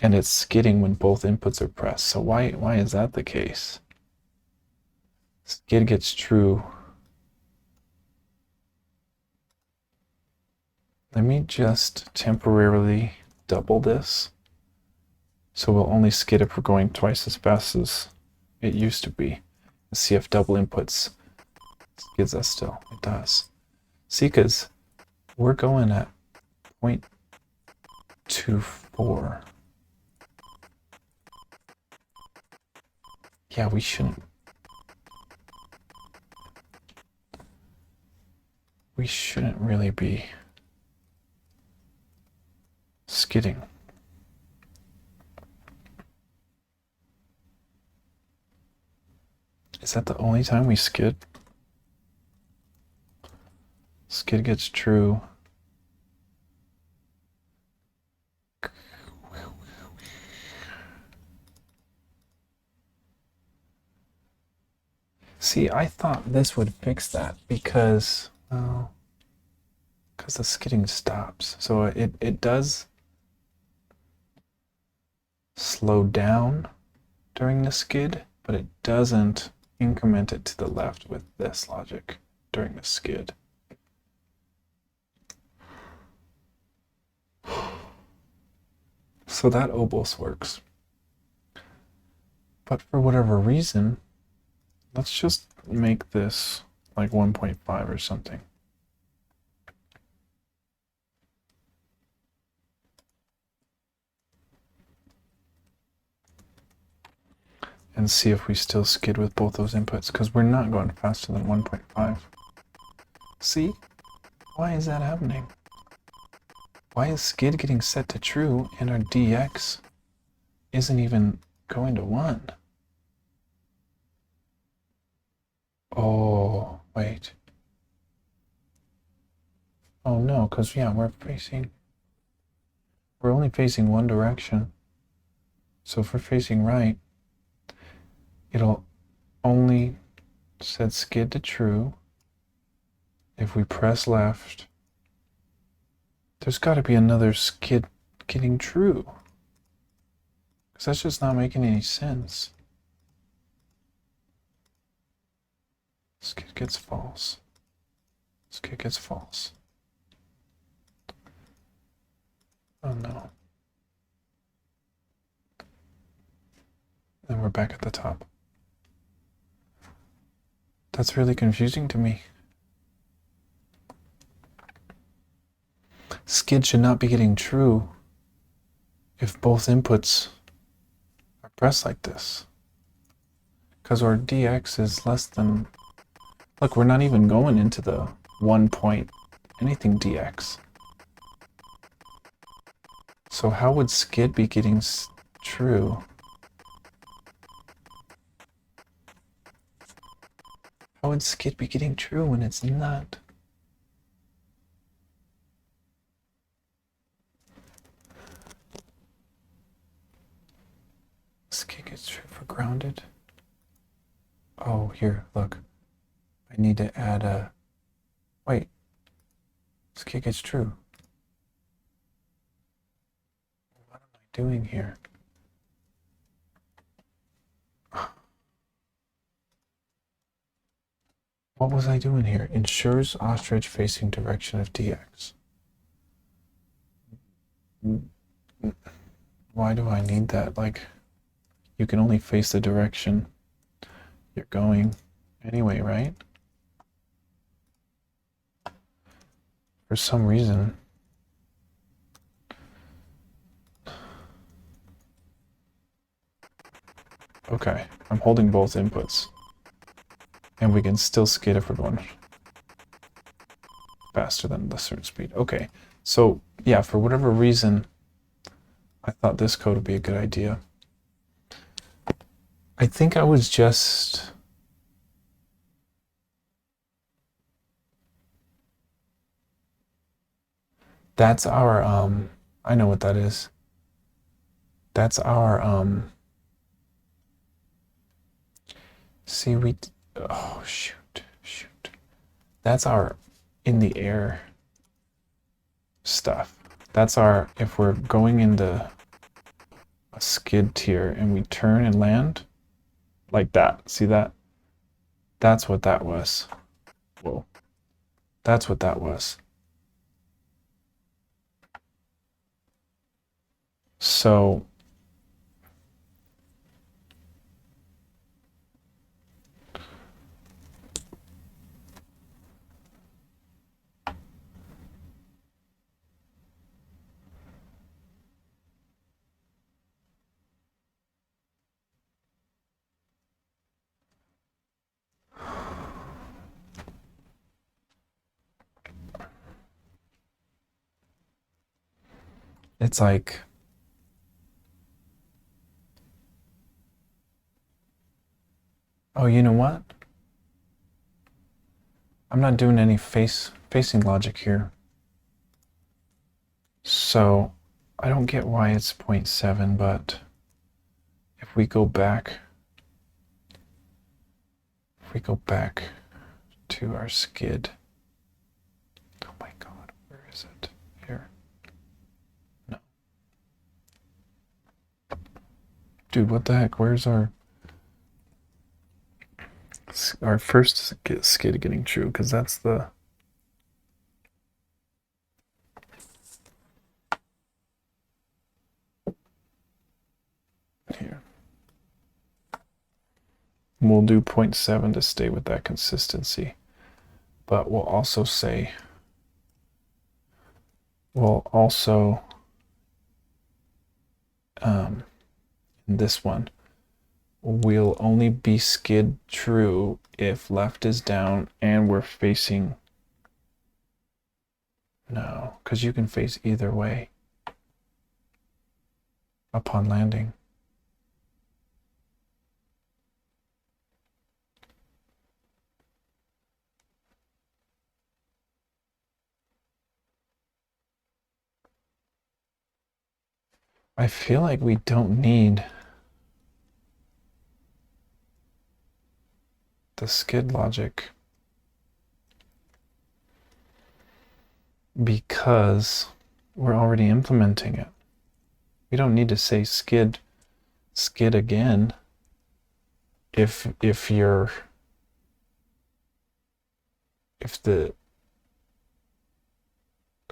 And it's skidding when both inputs are pressed. So why is that the case? Skid gets true. Let me just temporarily double this. So we'll only skid if we're going twice as fast as it used to be. Let's see if double inputs skids us still. It does. See, because we're going at 0.24. Yeah, we shouldn't really be skidding. Is that the only time we skid? Skid gets true. See, I thought this would fix that because the skidding stops. So it does slow down during the skid, but it doesn't increment it to the left with this logic during the skid. So that almost works. But for whatever reason, let's just make this like 1.5 or something. And see if we still skid with both those inputs, because we're not going faster than 1.5. See? Why is that happening? Why is skid getting set to true and our dx isn't even going to 1? Oh, wait. Oh no, because yeah, we're only facing one direction. So if we're facing right, it'll only set skid to true. If we press left, there's got to be another skid getting true. Because that's just not making any sense. Skid gets false. Skid gets false. Oh no. Then we're back at the top. That's really confusing to me. Skid should not be getting true if both inputs are pressed like this. because our dx is less than, look, we're not even going into the 1 point anything dx. So how would skid be getting true? How would skid be getting true when it's not? Skid gets true for grounded. Oh, here, look. I need to add a, wait. Skid gets true. What am I doing here? What was I doing here? Ensures ostrich facing direction of dx. Why do I need that? Like, you can only face the direction you're going anyway, right? For some reason. Okay, I'm holding both inputs. And we can still skid if we're going faster than the certain speed. Okay, so yeah, for whatever reason, I thought this code would be a good idea. I think I was just... That's our, I know what that is. That's our, see, oh, shoot. That's our in the air stuff. That's our, if we're going into a skid tier and we turn and land like that. See that? That's what that was. Whoa. That's what that was. So it's like, oh, you know what? I'm not doing any facing logic here. So I don't get why it's 0.7, but if we go back to our skid, oh my God, where is it? Here. No. Dude, what the heck? Where's our first skid getting true? Because that's the... Here. We'll do 0.7 to stay with that consistency. But we'll also say, in this one, we'll only be skid true if left is down and we're facing... No, because you can face either way upon landing. I feel like we don't need the skid logic because we're already implementing it. We don't need to say skid again if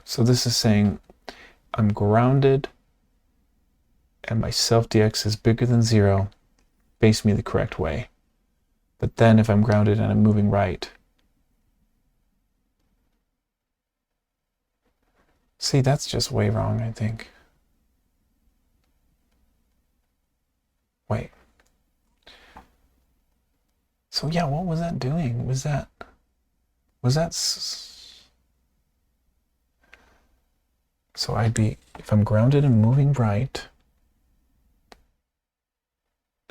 so this is saying I'm grounded and my self dx is bigger than 0, face me the correct way. But then if I'm grounded and I'm moving right, see, that's just way wrong, I think. Wait. So yeah, what was that doing? Was that so I'd be, if I'm grounded and moving right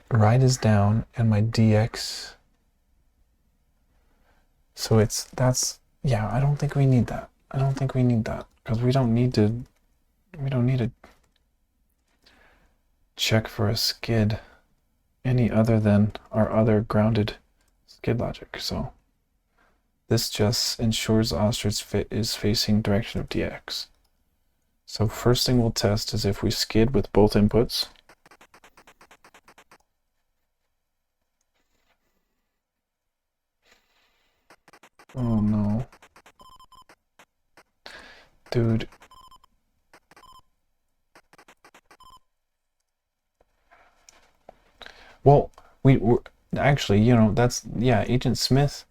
is down and my dx, so yeah, I don't think we need that. I don't think we need that because we don't need to check for a skid any other than our other grounded skid logic. So this just ensures ostrich is facing direction of dx. So first thing we'll test is if we skid with both inputs. Oh no. Dude. Well, we're actually, you know, that's, yeah, Agent Smith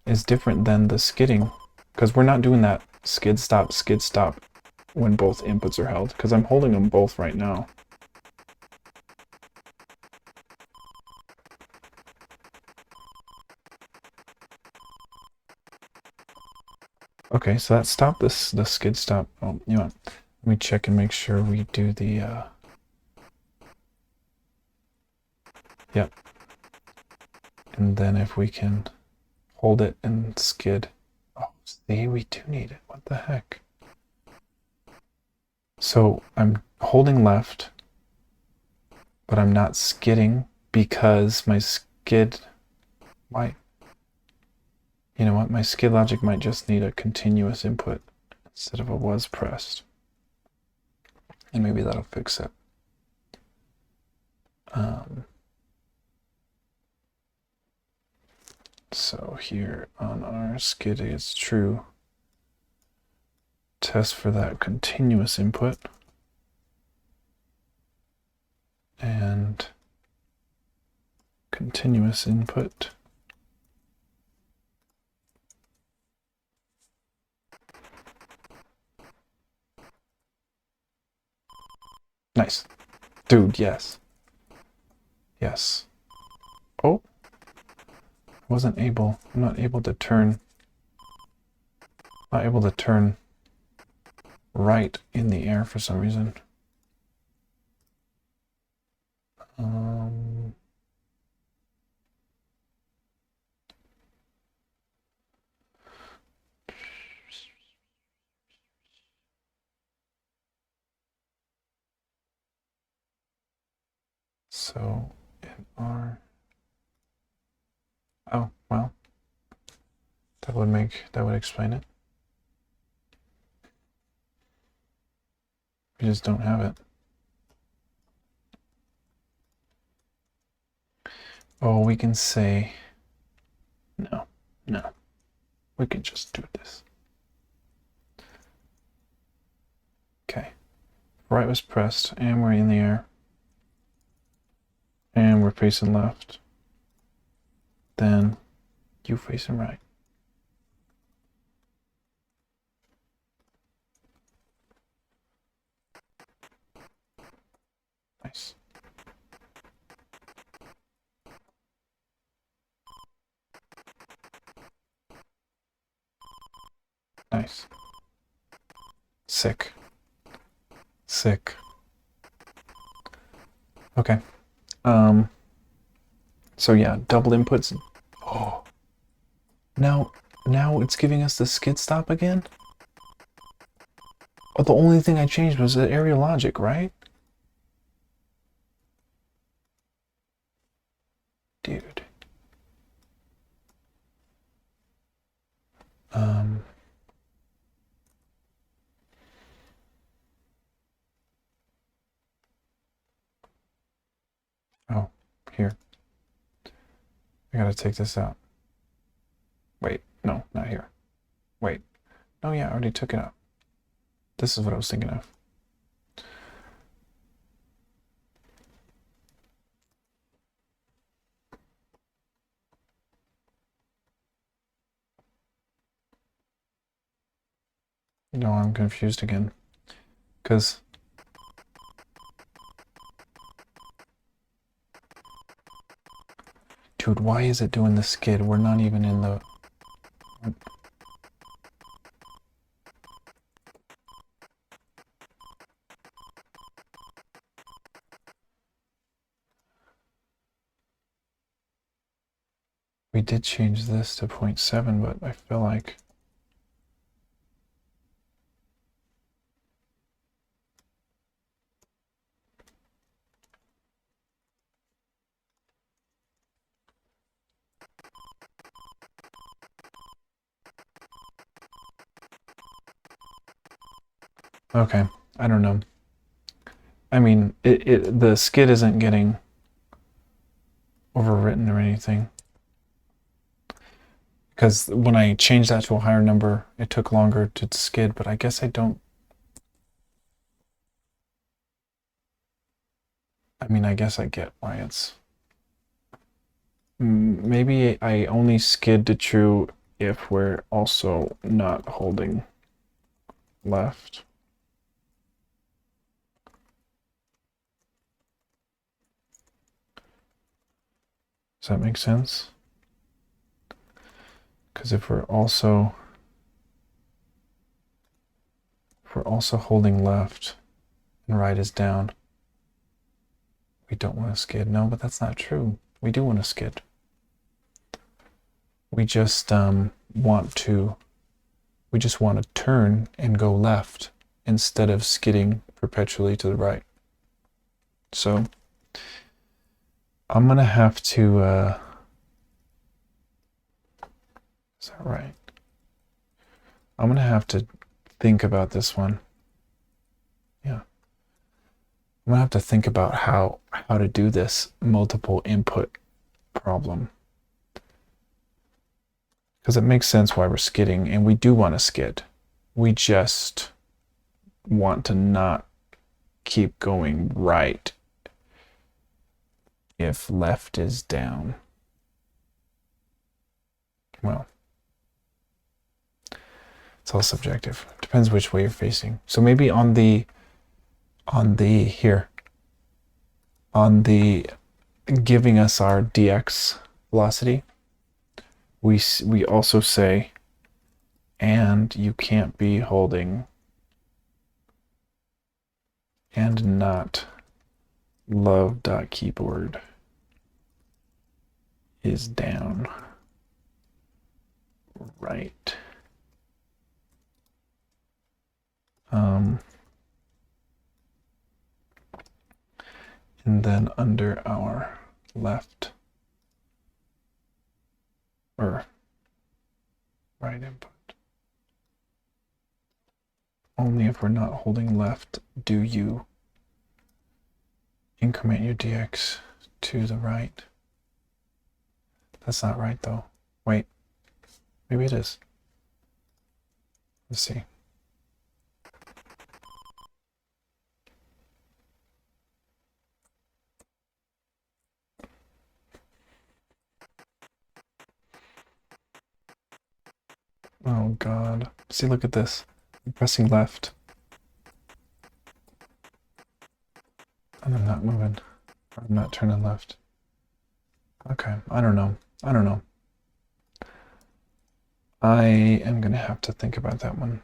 is different than the skidding because we're not doing that skid stop when both inputs are held because I'm holding them both right now. Okay, so that stopped the skid stop. Oh, you know what? Let me check and make sure we do the yep. And then if we can hold it and skid. Oh, see, we do need it. What the heck? So I'm holding left, but I'm not skidding because my skid might, you know what, my skid logic might just need a continuous input instead of a was pressed. And maybe that'll fix it. So here on our skid is true. Test for that continuous input. And continuous input. Nice. Dude, yes. Yes. Oh. I'm not able to turn right in the air for some reason. So in our, oh, well, that would explain it. We just don't have it. Oh, we can say, no, we can just do this. Okay, right was pressed and we're in the air and we're facing left. Then you facing right. Nice. Nice. Sick. Okay. So yeah, double inputs. Oh. Now it's giving us the skid stop again? Oh, the only thing I changed was the area logic, right? Dude. Oh, here. I gotta take this out. Wait, no, not here. Wait. Oh yeah, I already took it out. This is what I was thinking of. No, I'm confused again. Because Dude, why is it doing the skid? We're not even in the... We did change this to 0.7, but I feel like... Okay, I don't know. I mean, the skid isn't getting overwritten or anything. Because when I changed that to a higher number, it took longer to skid, but I guess I don't... I mean, I guess I get why it's... Maybe I only skid to true if we're also not holding left. Does that make sense? Because if we're also holding left and right is down, we don't want to skid. No, but that's not true. We do want to skid. We just want to turn and go left instead of skidding perpetually to the right. So I'm gonna have to is that right? I'm gonna have to think about this one. Yeah. I'm gonna have to think about how to do this multiple input problem. Because it makes sense why we're skidding, and we do want to skid. We just want to not keep going right if left is down. Well, it's all subjective. Depends which way you're facing. So maybe on the giving us our dx velocity, we also say, and you can't be holding and not love.keyboard is down right. And then under our left or right input, only if we're not holding left do you increment your dx to the right. That's not right though. Wait, maybe it is. Let's see. Oh God. See, look at this. I'm pressing left. And I'm not moving. I'm not turning left. Okay, I don't know. I am gonna have to think about that one.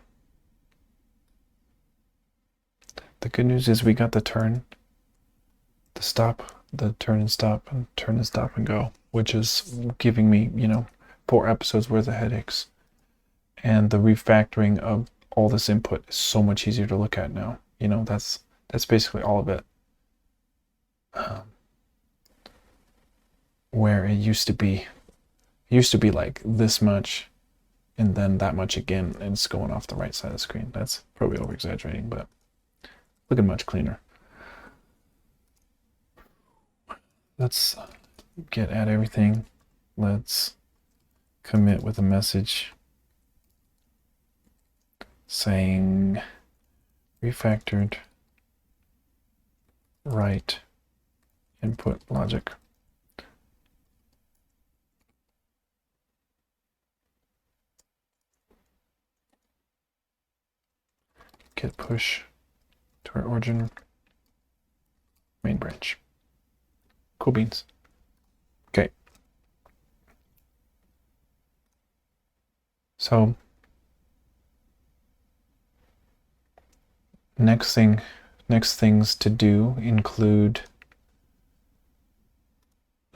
The good news is we got the turn, the stop, the turn and stop, and turn and stop and go, which is giving me, 4 episodes worth of headaches. And the refactoring of all this input is so much easier to look at now. That's basically all of it. Where it used to be like this much and then that much again, and it's going off the right side of the screen. That's probably over exaggerating, but looking much cleaner. Let's get at everything. Let's commit with a message saying refactored right input logic. Git push to our origin main branch. Cool beans. Okay. So next things to do include,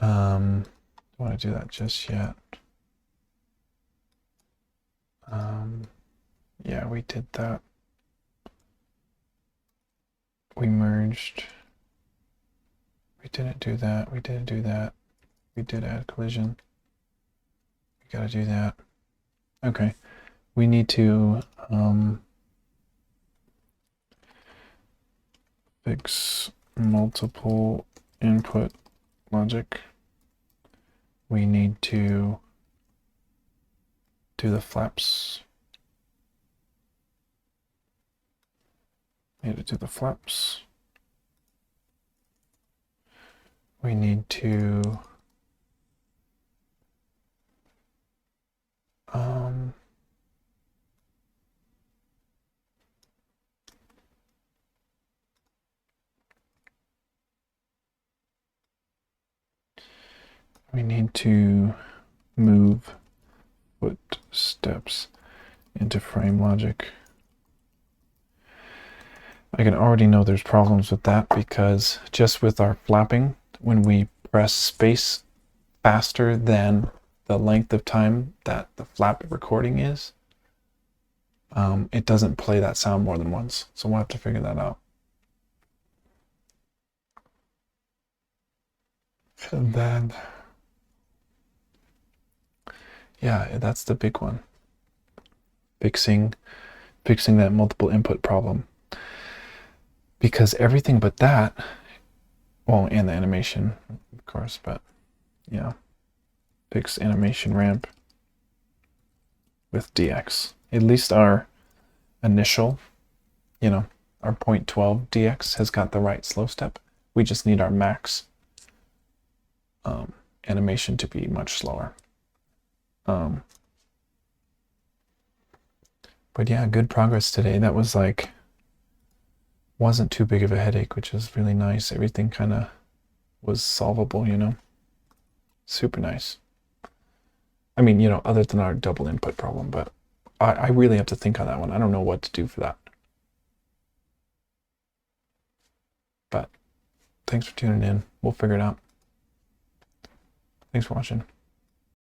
don't want to do that just yet. Yeah, we did that. We merged. We didn't do that. We didn't do that. We did add collision. We got to do that. Okay. We need to fix multiple input logic. We need to do the flaps. We need to do the flaps. We need to move footsteps into frame logic. I can already know there's problems with that because just with our flapping, when we press space faster than the length of time that the flap recording is, it doesn't play that sound more than once. So we'll have to figure that out. And then, yeah, that's the big one. Fixing that multiple input problem. Because everything but that, well, and the animation, of course, but yeah, fix animation ramp with DX. At least our initial, our 0.12 DX has got the right slow step. We just need our max animation to be much slower. But yeah, good progress today. That was wasn't too big of a headache, which is really nice. Everything kind of was solvable, super nice. I mean, other than our double input problem, but I really have to think on that one. I don't know what to do for that. But thanks for tuning in. We'll figure it out. Thanks for watching.